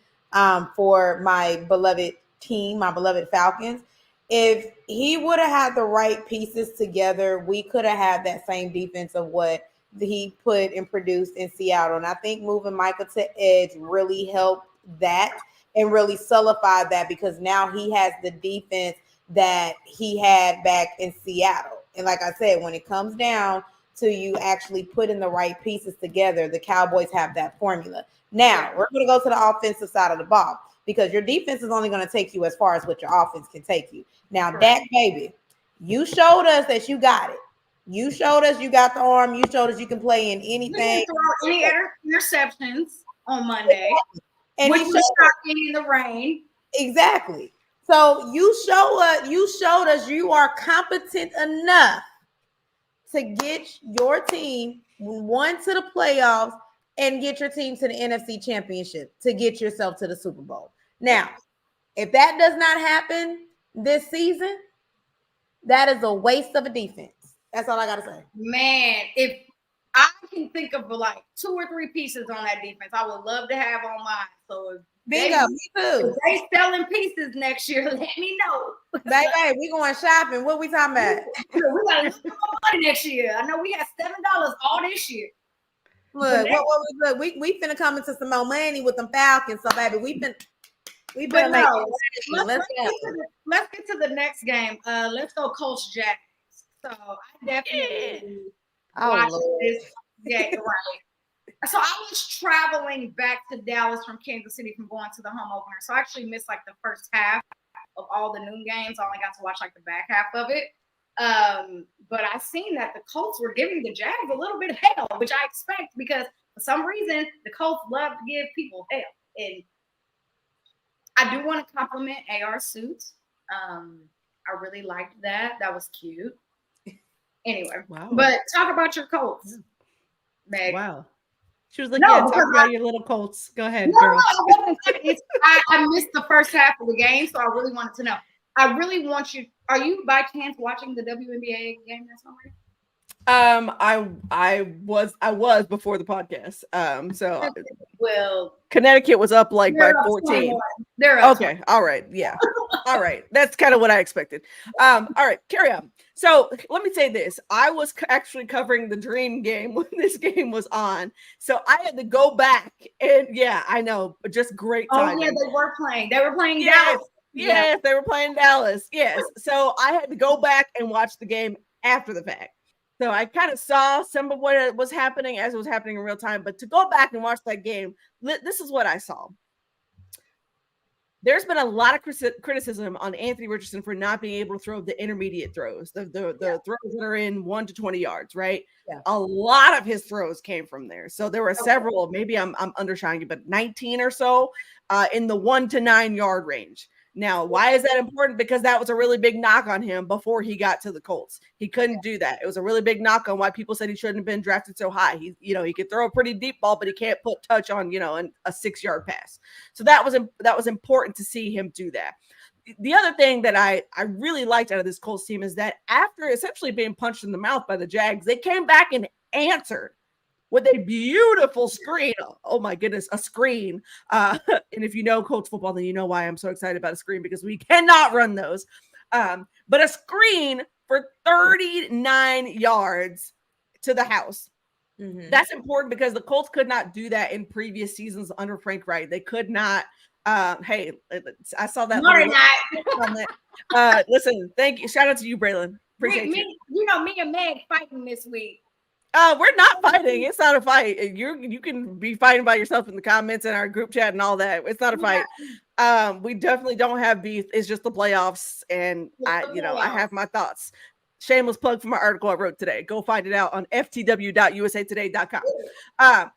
for my beloved team, my beloved Falcons. If he would have had the right pieces together, we could have had that same defense of what he put and produced in Seattle. And I think moving Micah to edge really helped that and really solidify that, because now he has the defense that he had back in Seattle. And like I said, when it comes down to you actually putting the right pieces together, the Cowboys have that formula. Now, we're going to go to the offensive side of the ball, because your defense is only going to take you as far as what your offense can take you. Now, Dak, baby, you showed us that you got it. You showed us you got the arm. You showed us you can play in anything. You didn't throw any interceptions on Monday, and which was shocking in the rain. Exactly. So you showed us you are competent enough to get your team one to the playoffs and get your team to the NFC Championship to get yourself to the Super Bowl. Now, if that does not happen this season, that is a waste of a defense. That's all I got to say. Man, if I can think of like 2 or 3 pieces on that defense, I would love to have on mine. So if Bingo, me too. If they selling pieces next year, let me know. Baby, we going shopping. What we talking about? We got a little more money next year. I know we had $7 all this year. Look, we finna come into some more money with them Falcons. So baby, we been let's get to the next game. Let's go Colts Jags. So I definitely watched this game, right. So I was traveling back to Dallas from Kansas City from going to the home opener. So I actually missed like the first half of all the noon games. I only got to watch like the back half of it. But I seen that the Colts were giving the Jags a little bit of hell, which I expect, because for some reason the Colts love to give people hell. And I do want to compliment AR suits. I really liked that. That was cute. Anyway, wow. But talk about your Colts, Meg. Wow. She was like, talk about your little Colts. Go ahead, girl. I missed the first half of the game, so I really wanted to know. I really want you. Are you by chance watching the WNBA game that's on right? I was before the podcast. So well, Connecticut was up like by 14. They're up. Okay. All right. Yeah. All right. That's kind of what I expected. All right. Carry on. So let me say this. I was actually covering the Dream game when this game was on. So I had to go back and I know, but just great timing. Oh yeah, they were playing. They were playing Dallas. Yes, they were playing Dallas. Yes. So I had to go back and watch the game after the fact. So I kind of saw some of what was happening as it was happening in real time. But to go back and watch that game, this is what I saw. There's been a lot of criticism on Anthony Richardson for not being able to throw the intermediate throws, the throws that are in 1 to 20 yards, right? Yeah. A lot of his throws came from there. So there were several, maybe I'm undershining you, but 19 or so in the 1 to 9 yard range. Now, why is that important? Because that was a really big knock on him before he got to the Colts. He couldn't do that. It was a really big knock on why people said he shouldn't have been drafted so high. He could throw a pretty deep ball, but he can't put touch on, a 6 yard pass. So that was important to see him do that. The other thing that I really liked out of this Colts team is that after essentially being punched in the mouth by the Jags, they came back and answered with a beautiful screen. Oh my goodness, a screen. And if you know Colts football, then you know why I'm so excited about a screen, because we cannot run those. But a screen for 39 yards to the house. Mm-hmm. That's important because the Colts could not do that in previous seasons under Frank Wright. They could not. Hey, I saw that. Listen, thank you. Shout out to you, Braylon. Appreciate you. Me and Meg fighting this week. We're not fighting. It's not a fight. You can be fighting by yourself in the comments and our group chat and all that. It's not a fight. We definitely don't have beef. It's just the playoffs, and I have my thoughts. Shameless plug for my article I wrote today. Go find it out on ftw.usatoday.com.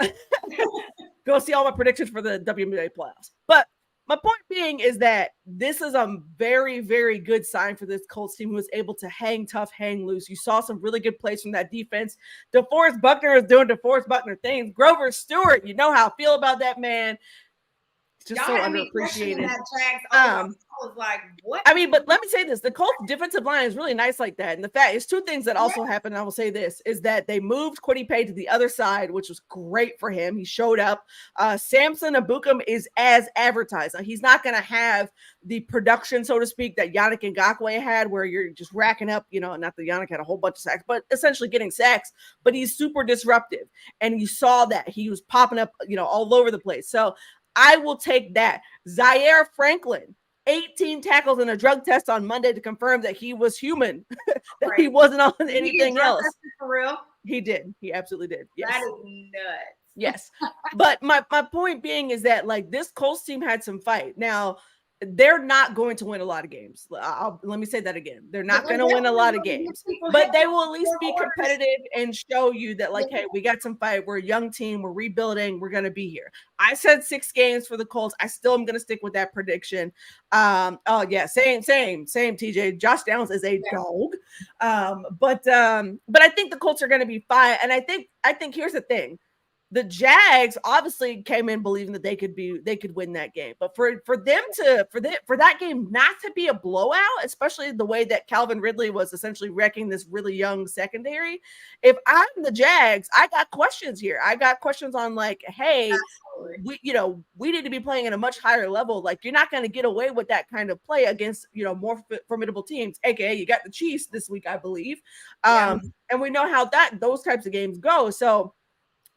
Go see all my predictions for the WNBA playoffs. But my point being is that this is a very, very good sign for this Colts team, who was able to hang tough, hang loose. You saw some really good plays from that defense. DeForest Buckner is doing DeForest Buckner things. Grover Stewart, you know how I feel about that man. Just so underappreciated. I was like, what? I mean, but let me say this. The Colts defensive line is really nice like that. And the fact is, two things that also happened, and I will say this, is that they moved Kwity Paye to the other side, which was great for him. He showed up. Samson Ebukam is as advertised. Now, he's not going to have the production, so to speak, that Yannick Ngakoue had, where you're just racking up, not that Yannick had a whole bunch of sacks, but essentially getting sacks. But he's super disruptive. And you saw that. He was popping up, all over the place. So I will take that. Zaire Franklin, 18 tackles and a drug test on Monday to confirm that he was human, that he wasn't on anything else. For real? He did. He absolutely did. Yes. That is nuts. Yes. But my point being is that, like, this Colts team had some fight. Now, they're not going to win a lot of games. Let me say that again. They're not going to win a lot of games, but they will at least be competitive and show you that, like, hey, we got some fight. We're a young team. We're rebuilding. We're going to be here. I said 6 games for the Colts. I still am going to stick with that prediction. Oh yeah, same, TJ. Josh Downs is a dog. But I think the Colts are going to be fine. And I think here's the thing. The Jags obviously came in believing that they could win that game, but for that game not to be a blowout, especially the way that Calvin Ridley was essentially wrecking this really young secondary. If I'm the Jags, I got questions here. I got questions on, like, hey, we need to be playing at a much higher level. Like, you're not going to get away with that kind of play against more formidable teams. AKA, you got the Chiefs this week, I believe, and we know how those types of games go. So,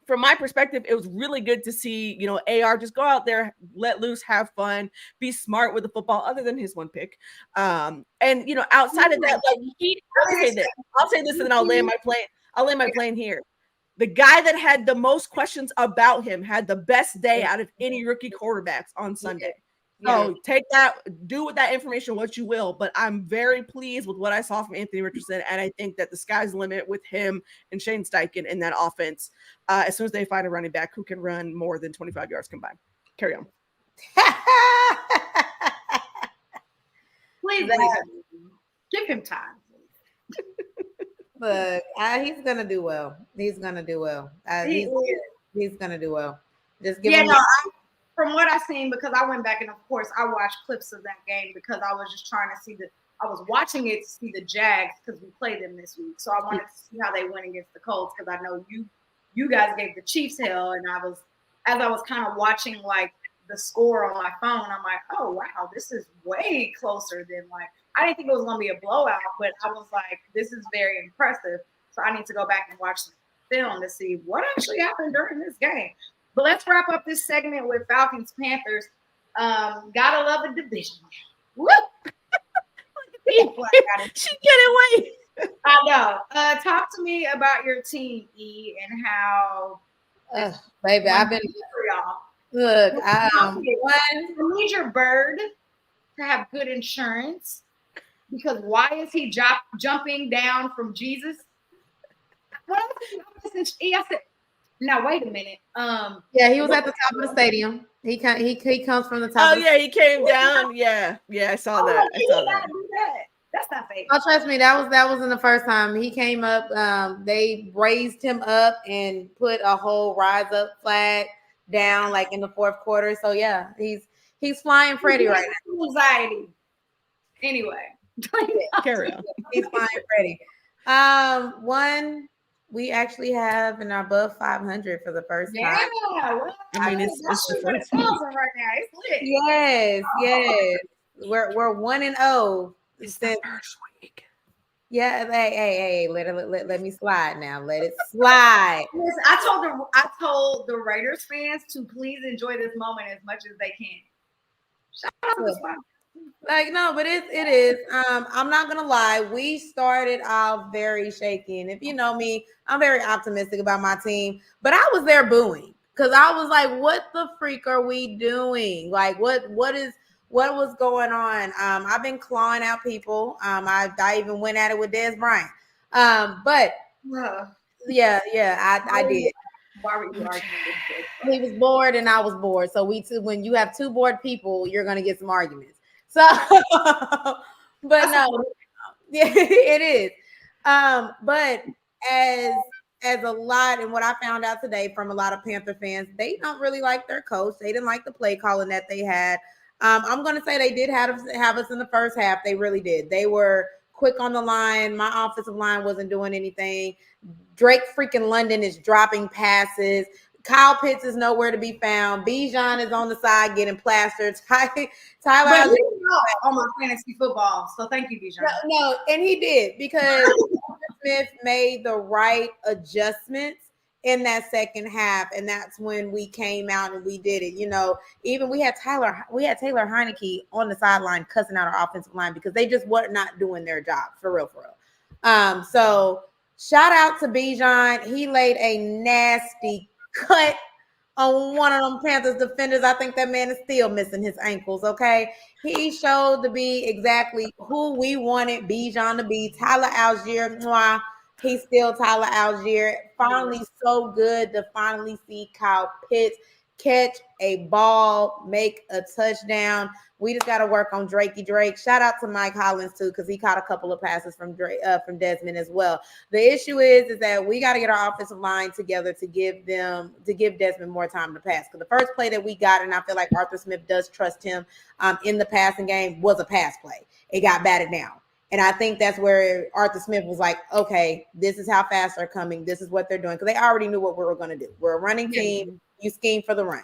from my perspective, it was really good to see, AR just go out there, let loose, have fun, be smart with the football, other than his one pick. And, outside of that, like, I'll say this and then I'll land my plane here. The guy that had the most questions about him had the best day out of any rookie quarterbacks on Sunday. So take that, do with that information what you will, but I'm very pleased with what I saw from Anthony Richardson, and I think that the sky's the limit with him and Shane Steichen in that offense as soon as they find a running back who can run more than 25 yards combined. Carry on. Please give him time. Look, he's gonna do well. He's gonna do well. He's gonna do well. Just give him. From what I've seen, because I went back and of course I watched clips of that game because I was just trying to see I was watching it to see the Jags because we played them this week. So I wanted to see how they went against the Colts because I know you guys gave the Chiefs hell, and as I was kind of watching like the score on my phone, I'm like, oh wow, this is way closer than I didn't think it was gonna be a blowout, but I was like, this is very impressive. So I need to go back and watch the film to see what actually happened during this game. But let's wrap up this segment with Falcons Panthers. Gotta love a division. Whoop! She get away. I know. Talk to me about your team, E, and how. Baby, I've been. Look, I need your bird to have good insurance because why is he jumping down from Jesus? What else? I said. Now wait a minute. Yeah, he was at the top of the stadium. He comes from the top. Oh yeah, he came down. Yeah, I saw that. I saw that. That's not fake. Oh, trust me, that wasn't the first time he came up. They raised him up and put a whole rise up flag down like in the fourth quarter. So yeah, he's flying Freddie right now. Anxiety. Anyway, carry on. He's flying Freddie. We actually have an above 500 for the first time. Yeah, well, I mean, it's the first right now. It's lit. Yes. We're 1-0. It's the first week. Yeah, hey, let me slide now. Let it slide. Listen, I told the Raiders fans to please enjoy this moment as much as they can. Shout out to the no, but it is. I'm not gonna lie. We started off very shaky, and if you know me, I'm very optimistic about my team. But I was there booing because I was like, "What the freak are we doing? Like, what was going on?" I've been clawing out people. I even went at it with Dez Bryant. But yeah, I did. Why were you arguing? He was bored, and I was bored. So when you have two bored people, you're gonna get some arguments. So, but no, yeah, it is. But as a lot, and what I found out today from a lot of Panther fans, they don't really like their coach. They didn't like the play calling that they had. I'm going to say they did have us in the first half. They really did. They were quick on the line. My offensive line wasn't doing anything. Drake freaking London is dropping passes. Kyle Pitts is nowhere to be found. Bijan is on the side getting plastered. Tyler on my fantasy football. So thank you, Bijan. No, and he did because Smith made the right adjustments in that second half, and that's when we came out and we did it. Even we had Taylor Heineke on the sideline cussing out our offensive line because they just were not doing their job for real. So shout out to Bijan. He laid a nasty cut on one of them Panthers defenders. I think that man is still missing his ankles. Okay, he showed to be exactly who we wanted Bijan to be. Tyler Algier. Mwah. He's still Tyler Algier. Finally, so good to finally see Kyle Pitts catch a ball, make a touchdown. We just got to work on Drake. Shout out to Mike Hollins too, because he caught a couple of passes from Desmond as well. The issue is that we got to get our offensive line together to give Desmond more time to pass. Because the first play that we got, and I feel like Arthur Smith does trust him in the passing game, was a pass play. It got batted down. And I think that's where Arthur Smith was like, okay, this is how fast they're coming. This is what they're doing. Because they already knew what we were going to do. We're a running team. You scheme for the run.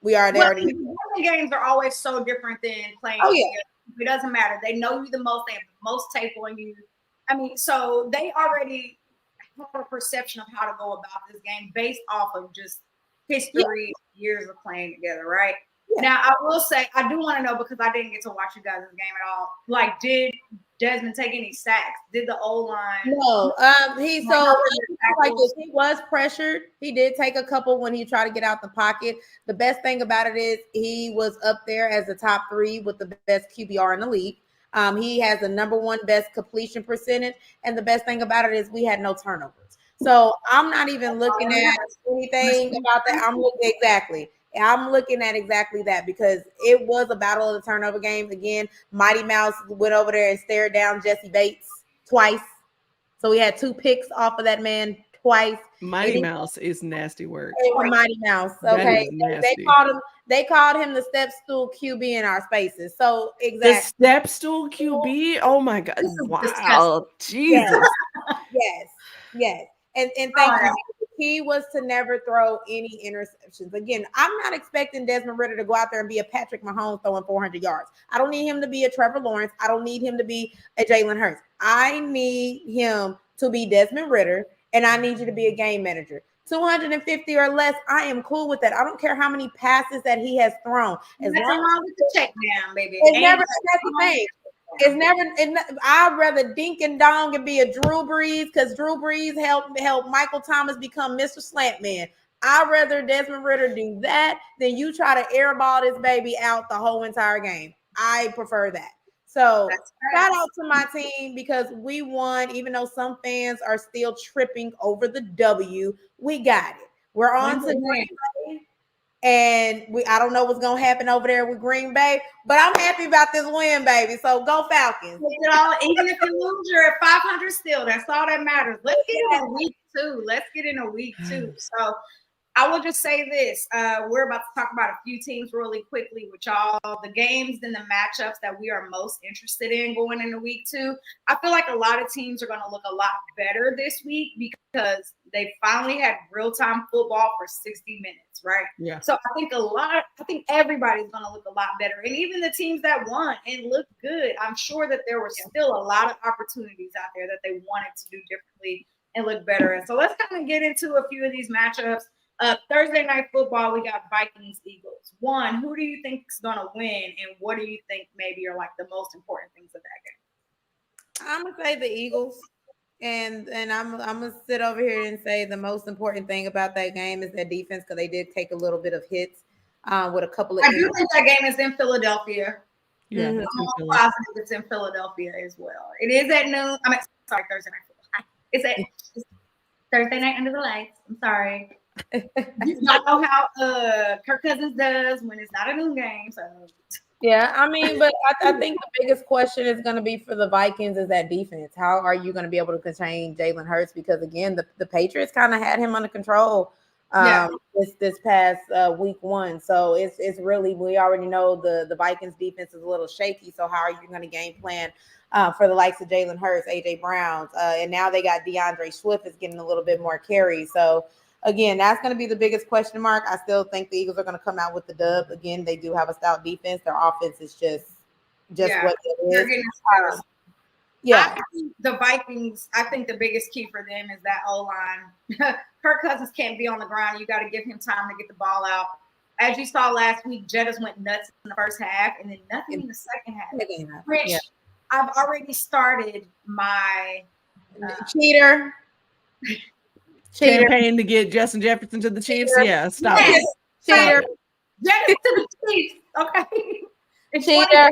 Already. Games are always so different than playing. Oh, yeah. It doesn't matter. They know you the most. They have the most tape on you. I mean, so they already have a perception of how to go about this game based off of just history, years of playing together, right? Yeah. Now, I will say, I do want to know, because I didn't get to watch you guys' game at all. Like, did Desmond take any sacks? Did the O-line? No. He was pressured. He did take a couple when he tried to get out the pocket. The best thing about it is he was up there as the top 3 with the best QBR in the league. He has the number 1 best completion percentage. And the best thing about it is we had no turnovers. So I'm not even looking at anything about that. I'm looking at exactly that, because it was a battle of the turnover game. Again, Mighty Mouse went over there and stared down Jesse Bates twice. So we had 2 picks off of that man twice. Mighty Mouse is nasty work. Mighty Mouse. Okay. They called him the step stool QB in our spaces. So exactly. The step stool QB? Oh my God. Wow. Jesus. Yes. And thank you. The key was to never throw any interceptions. Again, I'm not expecting Desmond Ridder to go out there and be a Patrick Mahomes throwing 400 yards. I don't need him to be a Trevor Lawrence. I don't need him to be a Jalen Hurts. I need him to be Desmond Ridder, and I need you to be a game manager. 250 or less, I am cool with that. I don't care how many passes that he has thrown. As long as the check down, baby. That's the thing. I'd rather dink and dong and be a Drew Brees, because Drew Brees helped Michael Thomas become Mr. Slant Man. I'd rather Desmond Ridder do that than you try to airball this baby out the whole entire game. I prefer that. So shout out to my team, because we won, even though some fans are still tripping over the W. We got it. We're on to Green Bay. And I don't know what's gonna happen over there with Green Bay, but I'm happy about this win, baby. So go Falcons! Even if you lose, you're at 500 still. That's all that matters. Let's get in a week 2. So I will just say this. We're about to talk about a few teams really quickly with y'all. The games and the matchups that we are most interested in going into week 2. I feel like a lot of teams are going to look a lot better this week because they finally had real-time football for 60 minutes, right? Yeah. So I think everybody's going to look a lot better. And even the teams that won and looked good, I'm sure that there were still a lot of opportunities out there that they wanted to do differently and look better. And so let's kind of get into a few of these matchups. Thursday night football, we got Vikings-Eagles. One, who do you think is going to win, and what do you think maybe are like the most important things of that game? I'm going to say the Eagles. And I'm going to sit over here and say the most important thing about that game is their defense, because they did take a little bit of hits with a couple of. I do think that game is in Philadelphia. Yeah, I'm positive it's in Philadelphia as well. It is at noon. Thursday night football. It's Thursday night under the lights. I'm sorry. You don't know how Kirk Cousins does when it's not a noon game. So yeah, I mean, but I think the biggest question is going to be for the Vikings is that defense. How are you going to be able to contain Jalen Hurts? Because again, the Patriots kind of had him under control this past week 1. So it's really, we already know the Vikings defense is a little shaky. So how are you going to game plan for the likes of Jalen Hurts, AJ Brown, and now they got DeAndre Swift is getting a little bit more carries. So again, that's going to be the biggest question mark. I still think the Eagles are going to come out with the dub. Again, they do have a stout defense. Their offense is just what it is. Yeah. The Vikings, I think the biggest key for them is that O-line. Kirk Cousins can't be on the ground. You got to give him time to get the ball out. As you saw last week, Jettas went nuts in the first half and then nothing in the second half. Which I've already started my cheater campaign to get Justin Jefferson to the Chiefs. Yeah, stop it. Cheater. Jettas to the Chiefs. Okay. It's Cheater.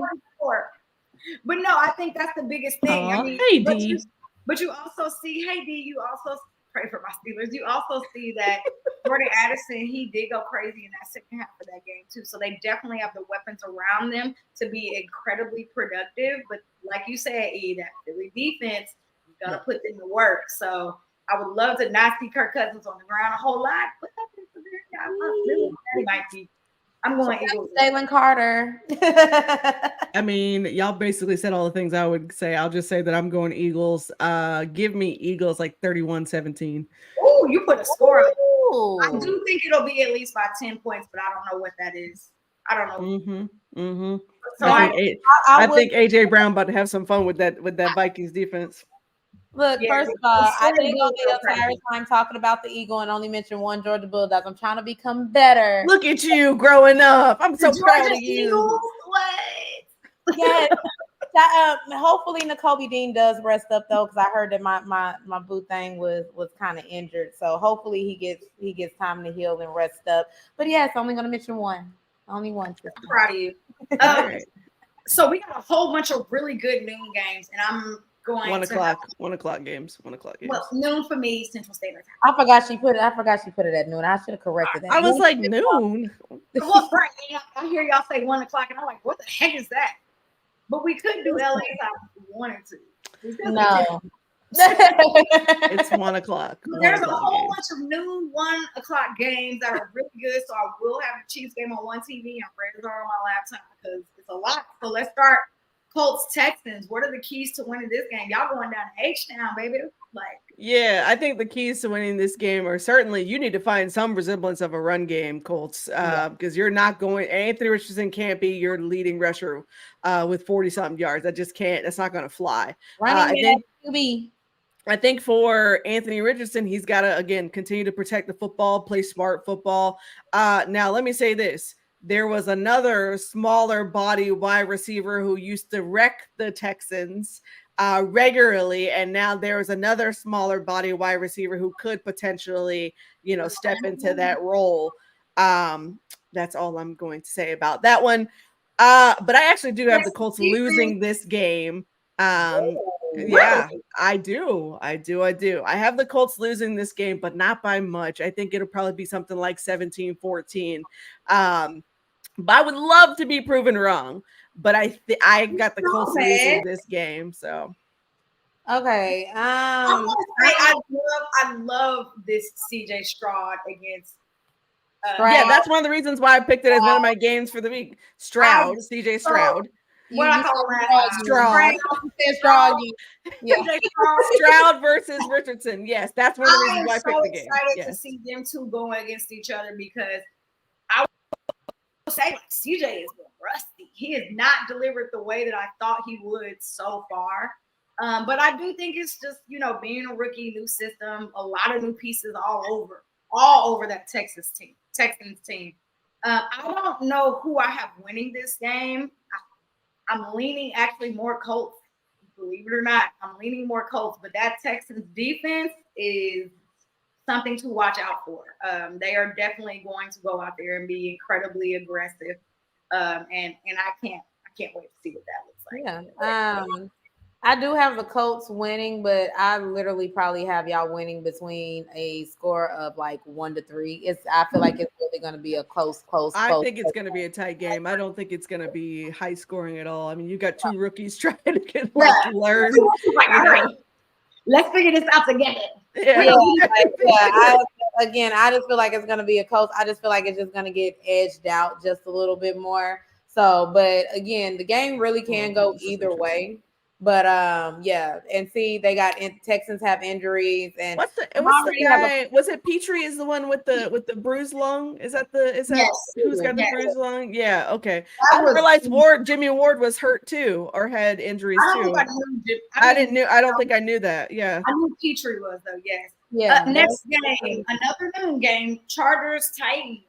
But no, I think that's the biggest thing. I mean, hey, D. But you also see, hey, D, you also pray for my Steelers. You also see that Jordan Addison, he did go crazy in that second half of that game, too. So they definitely have the weapons around them to be incredibly productive. But like you said, E, that Philly defense, you got to put them to work. So I would love to not see Kirk Cousins on the ground a whole lot. But that might be. I'm going Eagles. Jalen Carter. I mean, y'all basically said all the things I would say. I'll just say that I'm going Eagles. Give me Eagles like 31-17. Oh, you put a score on it. I do think it'll be at least by 10 points, but I don't know what that is. I don't know. So I think AJ Brown about to have some fun with that Vikings defense. Look, first of all, I didn't go the entire time talking about the Eagle and only mention one Georgia Bulldogs. I'm trying to become better. Look at you growing up. I'm so proud of you. Eagles, what? Yes. Hopefully N'Kobe Dean does rest up though, because I heard that my boo thing was kind of injured. So hopefully he gets time to heal and rest up. But yes, only gonna mention one. Only one. I'm proud of you. So we got a whole bunch of really good noon games, and I'm going 1 o'clock games. Well, noon for me, Central Standard Time. I forgot she put it at noon. I should have corrected that. I was like noon. Well, right. I hear y'all say 1 o'clock, and I'm like, what the heck is that? But we could do LA time if we wanted to. No. It's 1 o'clock. There's a whole bunch of noon 1 o'clock games that are really good. So I will have the Chiefs game on one TV and Raiders are on my laptop because it's a lot. So let's start Colts Texans. What are the keys to winning this game? Y'all going down to H-Town, baby. Yeah, I think the keys to winning this game are certainly you need to find some resemblance of a run game, Colts, because you're not going. Anthony Richardson can't be your leading rusher with 40-something yards. That's not going to fly. I think for Anthony Richardson, he's got to, again, continue to protect the football, play smart football. Now, let me say this. There was another smaller body wide receiver who used to wreck the Texans regularly, and now there's another smaller body wide receiver who could potentially, step into that role. That's all I'm going to say about that one. But I actually do have the Colts losing this game. Yeah, I do. I have the Colts losing this game, but not by much. I think it'll probably be something like 17-14. But I would love to be proven wrong. But I got the Colts losing this game. So okay. I love this CJ Stroud against. Yeah, that's one of the reasons why I picked it as one of my games for the week. CJ Stroud. What I call that? Stroud. Yeah. Stroud versus Richardson. Yes, that's one of the reasons why I picked the game. I'm so excited to see them two going against each other because I would say CJ is rusty. He has not delivered the way that I thought he would so far. But I do think it's just, being a rookie, new system, a lot of new pieces all over that Texans team. I don't know who I have winning this game. I'm leaning actually more Colts, believe it or not. I'm leaning more Colts, but that Texans defense is something to watch out for. They are definitely going to go out there and be incredibly aggressive. And I can't wait to see what that looks like. Yeah. I do have the Colts winning, but I literally probably have y'all winning between a score of like 1-3. I feel like it's really going to be a close. I think it's going to be a tight game. I don't think it's going to be high scoring at all. I mean, you got two rookies trying to get learn. Like, all right, let's figure this out together. I just feel like it's going to be a close. I just feel like it's just going to get edged out just a little bit more. So, but again, the game really can go either way. But yeah, and see, they got Texans have injuries, and What's the already have a guy? Was it Petrie is the one with the bruised lung? Is that Yes, who's got the yes. bruised lung? Yeah, okay. That I didn't was. realize Jimmy Ward was hurt too or had injuries I don't too. think I knew. I don't think I knew that. Yeah. I knew Petrie was though. Yes. yeah. Next game, another noon game. Chargers Titans.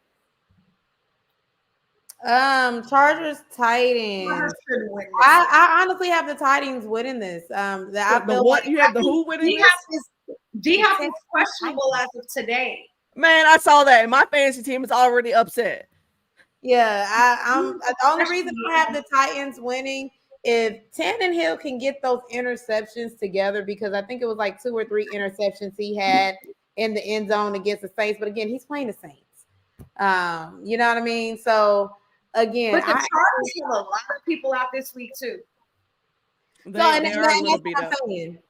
Chargers Titans. Chargers should win this. I honestly have the Titans winning this. I feel what like you have the who winning this? D-Hop is questionable as of today. Man, I saw that, and my fantasy team is already upset. Yeah, I'm the only reason I have the Titans winning if Tannehill can get those interceptions together, because I think it was like 2 or 3 interceptions he had in the end zone against the Saints. But again, he's playing the Saints. You know what I mean? So again, but the Chargers have a lot of people out this week too. They are a little beat up.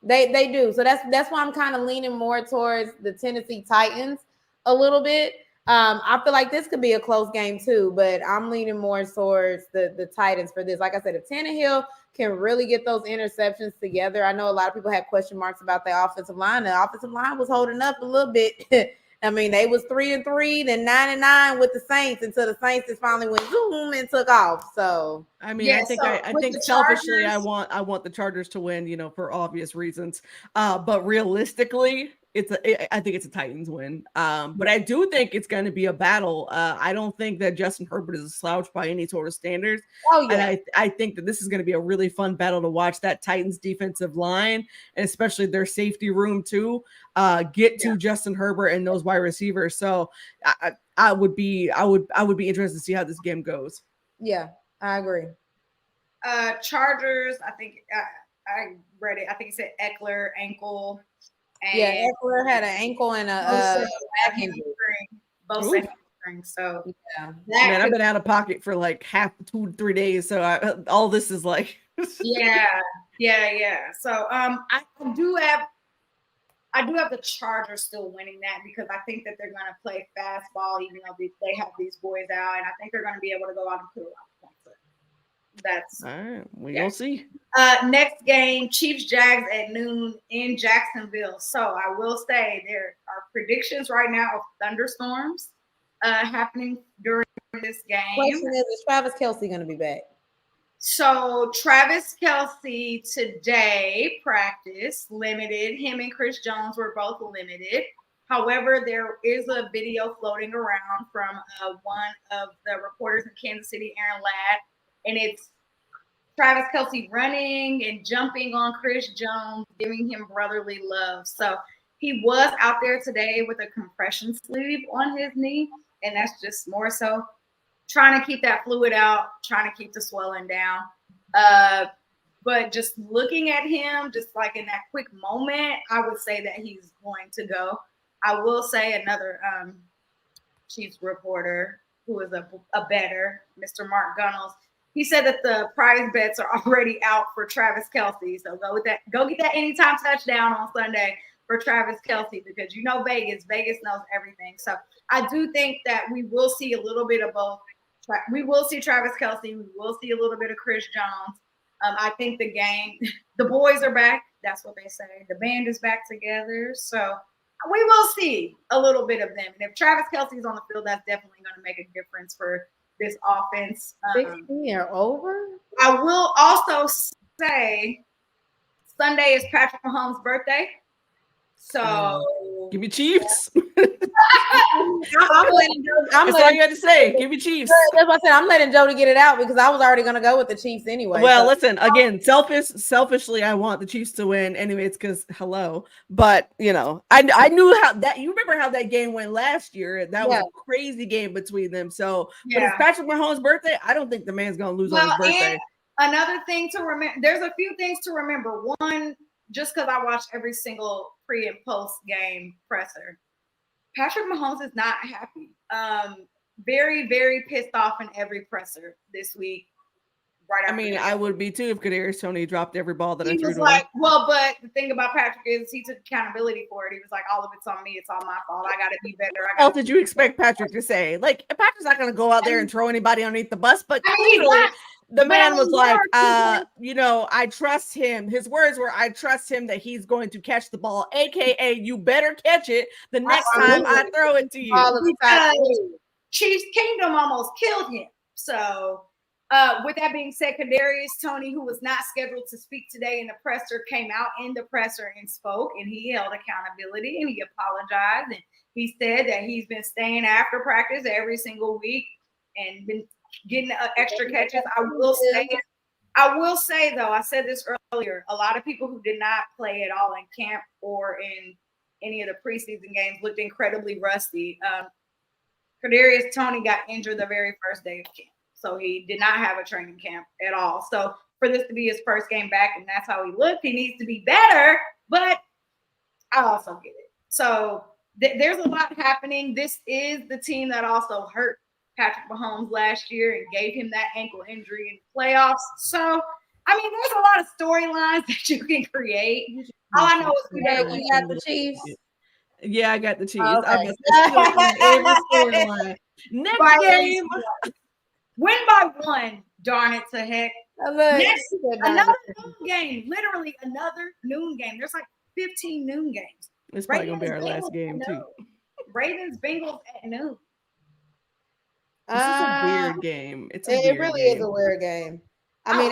They do. So that's why I'm kind of leaning more towards the Tennessee Titans a little bit. I feel like this could be a close game too, but I'm leaning more towards the Titans for this. Like I said, if Tannehill can really get those interceptions together, I know a lot of people had question marks about the offensive line. The offensive line was holding up a little bit. I mean, they was 3-3, then 9-9 with the Saints until the Saints just finally went zoom and took off. So I mean, I think selfishly, I want the Chargers to win, for obvious reasons. But realistically, I think it's a Titans win. But I do think it's going to be a battle. I don't think that Justin Herbert is a slouch by any sort of standards. Oh yeah, and I think that this is going to be a really fun battle to watch. That Titans defensive line, and especially their safety room too, get to Justin Herbert and those wide receivers. So I would be interested to see how this game goes. Yeah, I agree. Chargers, I think I read it. I think it said Eckler ankle. And yeah, Eckler had an ankle and a back injury. Both second string. So yeah, man, I've been out of pocket for like 2-3 days. So all this is like yeah. So I do have the Chargers still winning that, because I think that they're going to play fastball, even though they have these boys out, and I think they're going to be able to go out and put a lot of points up. That's all right. We'll see. Next game, Chiefs Jags at noon in Jacksonville. So I will say there are predictions right now of thunderstorms happening during this game. Question is Travis Kelce going to be back? So Travis Kelce today practiced limited. Him and Chris Jones were both limited. However, there is a video floating around from one of the reporters in Kansas City, Aaron Ladd, and it's Travis Kelce running and jumping on Chris Jones, giving him brotherly love. So he was out there today with a compression sleeve on his knee, and that's just more so trying to keep that fluid out, trying to keep the swelling down. But just looking at him, just like in that quick moment, I would say that he's going to go. I will say another Chiefs reporter who is a bettor, Mr. Mark Gunnels, he said that the prize bets are already out for Travis Kelce. So go with that. Go get that anytime touchdown on Sunday for Travis Kelce, because Vegas knows everything. So I do think that we will see a little bit of both. We will see Travis Kelce. We will see a little bit of Chris Jones. I think the boys are back. That's what they say. The band is back together. So we will see a little bit of them. And if Travis Kelce is on the field, that's definitely going to make a difference for this offense. 16 are over. I will also say Sunday is Patrick Mahomes' birthday. So give me Chiefs. I'm letting That's all you had to say. Give me Chiefs. That's what I said. I'm letting Jody get it out because I was already going to go with the Chiefs anyway. Well, listen, again, selfishly, I want the Chiefs to win. Anyway, it's because hello. But I knew how that. You remember how that game went last year? That was a crazy game between them. So, but it's Patrick Mahomes' birthday. I don't think the man's going to lose on his birthday. And another thing to remember, there's a few things to remember. One, just because I watched every single pre and post game presser, Patrick Mahomes is not happy. Very, very pissed off in every presser this week. Right after I would be too if Kadarius Toney dropped every ball that I threw to him. Well, but the thing about Patrick is he took accountability for it. He was like, all of it's on me. It's all my fault. I got to be better. What else did you expect Patrick to say? Like, Patrick's not going to go out there and throw anybody underneath the bus, but The man Well, was like, I trust him. His words were, I trust him that he's going to catch the ball, aka you better catch it the next time I throw it to you. All of the time. because Chiefs Kingdom almost killed him. So, with that being said, Kadarius Toney, who was not scheduled to speak today in the presser, came out in the presser and spoke, and he held accountability and he apologized, and he said that he's been staying after practice every single week and been getting extra catches. I will say though, I said this earlier, a lot of people who did not play at all in camp or in any of the preseason games looked incredibly rusty. Kadarius Toney got injured the very first day of camp, so he did not have a training camp at all. So for this to be his first game back and that's how he looked, he needs to be better, but I also get it. So there's a lot happening. This is the team that also hurt Patrick Mahomes last year and gave him that ankle injury in the playoffs. So, I mean, there's a lot of storylines that you can create. All I know is you got the Chiefs. Yeah, I got the Chiefs. Okay. I got every storyline. Next game. Win by one, darn it to heck. Next, another noon game. Literally another noon game. There's like 15 noon games. It's probably going to be our last game, too. Ravens, Bengals at noon. This is a weird game. It really is a weird game. I mean,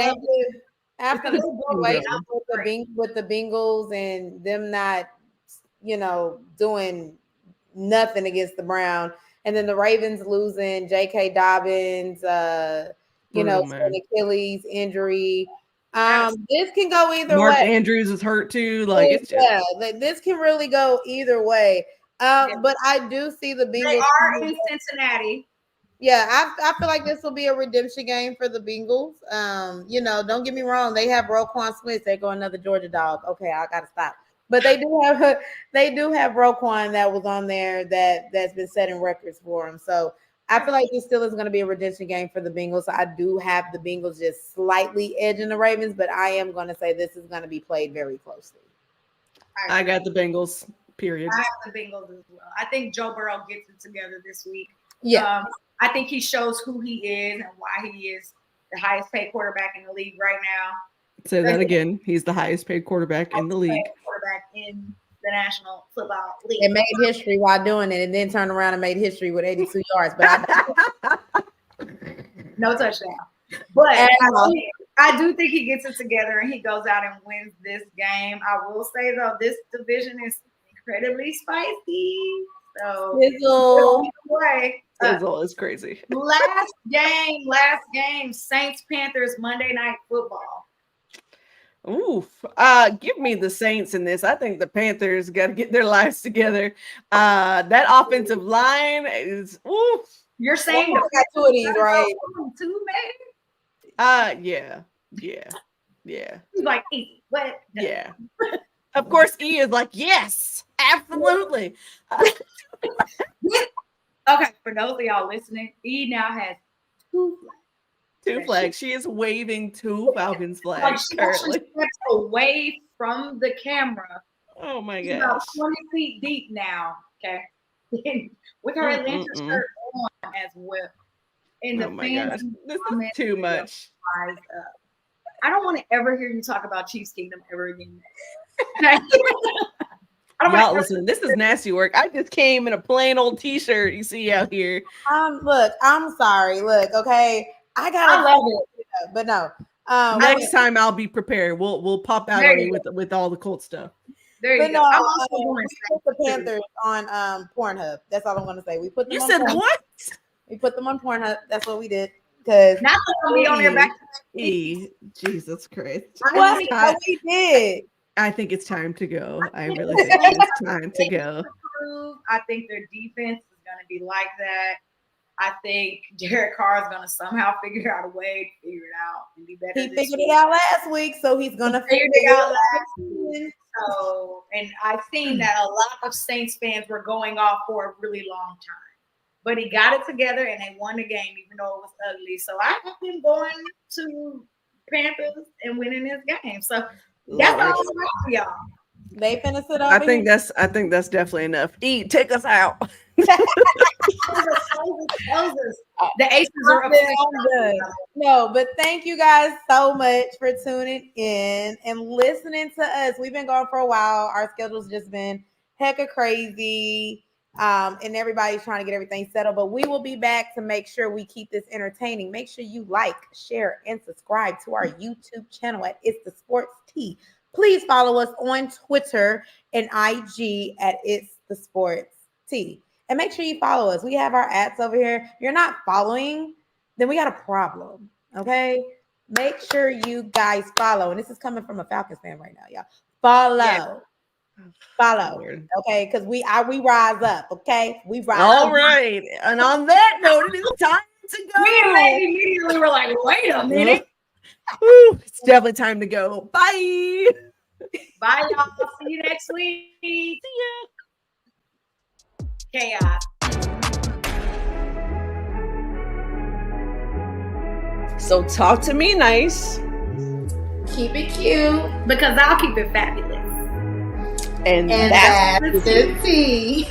after the situation with the Bengals and them not, doing nothing against the Browns, and then the Ravens losing J.K. Dobbins, an Achilles injury. This can go either way. Mark Andrews is hurt too. This can really go either way. But I do see the Bengals. They are in Cincinnati. Yeah, I feel like this will be a redemption game for the Bengals. Don't get me wrong. They have Roquan Smith. They go another Georgia dog. Okay, I gotta stop. But they do have Roquan that was on there that's been setting records for them. So I feel like this still is going to be a redemption game for the Bengals. So I do have the Bengals just slightly edging the Ravens, but I am going to say this is going to be played very closely. I got the Bengals. Period. I have the Bengals as well. I think Joe Burrow gets it together this week. Yeah. I think he shows who he is and why he is the highest paid quarterback in the league right now. Say that again. He's the highest paid quarterback in the league. Quarterback in the National Football League. It made history while doing it, and then turned around and made history with 82 yards. But no touchdown. But I do think he gets it together and he goes out and wins this game. I will say though, this division is incredibly spicy. So Sizzle is crazy. Last game, Saints Panthers Monday Night Football. Oof. Give me the Saints in this. I think the Panthers got to get their lives together. That offensive line is oof. You're saying got two of these, right? Two, maybe? Yeah. He's like, easy. What? Yeah. Of course, E is like, yes, absolutely. Okay, for those of y'all listening, E now has two flags. Two flags. She is waving two Falcons flags currently. Steps away from the camera. Oh my gosh. About 20 feet deep now. Okay. With her Atlanta shirt on as well. And the fans, this is too much. I don't want to ever hear you talk about Chiefs Kingdom ever again. Y'all listen, this is nasty work. I just came in a plain old t-shirt you see out here. Look, I'm sorry. Look, okay. I love it. But no. Next time I'll be prepared. We'll pop out on you with all the Colt stuff. There you go. I'm also we put the Panthers on Pornhub. That's all I'm gonna say. We put them. You said Pornhub. What? We put them on Pornhub. That's what we did. Because not gonna be on there back. Jesus Christ. What we did. I think it's time to go. I really think it's time to go. I think their defense is going to be like that. I think Derek Carr is going to somehow figure out a way to figure it out and be better. He figured it out last week, so he's going to figure it out last week. So, and I've seen that a lot of Saints fans were going off for a really long time. But he got it together and they won the game, even though it was ugly. So I have been going to Panthers and winning this game. So that's all for y'all. They finna sit over. I think that's definitely enough. E, take us out. The Aces are up. No, but thank you guys so much for tuning in and listening to us. We've been going for a while. Our schedule's just been hecka crazy. And everybody's trying to get everything settled, but we will be back to make sure we keep this entertaining. Make sure you like, share, and subscribe to our YouTube channel at It's the Sports Tea. Please follow us on Twitter and IG at It's the Sports Tea. And make sure you follow us. We have our ads over here. If you're not following, then we got a problem. Okay? Make sure you guys follow. And this is coming from a Falcons fan right now, y'all. Follow. Yeah. Follow. Okay, because we rise up. Okay, we rise All up. right. And on that note, it is time to go. We immediately were like, wait a minute. Woo, it's definitely time to go. Bye. Bye, y'all. See you next week. See ya. Chaos. So talk to me nice. Keep it cute. Because I'll keep it fabulous. And that's the tea.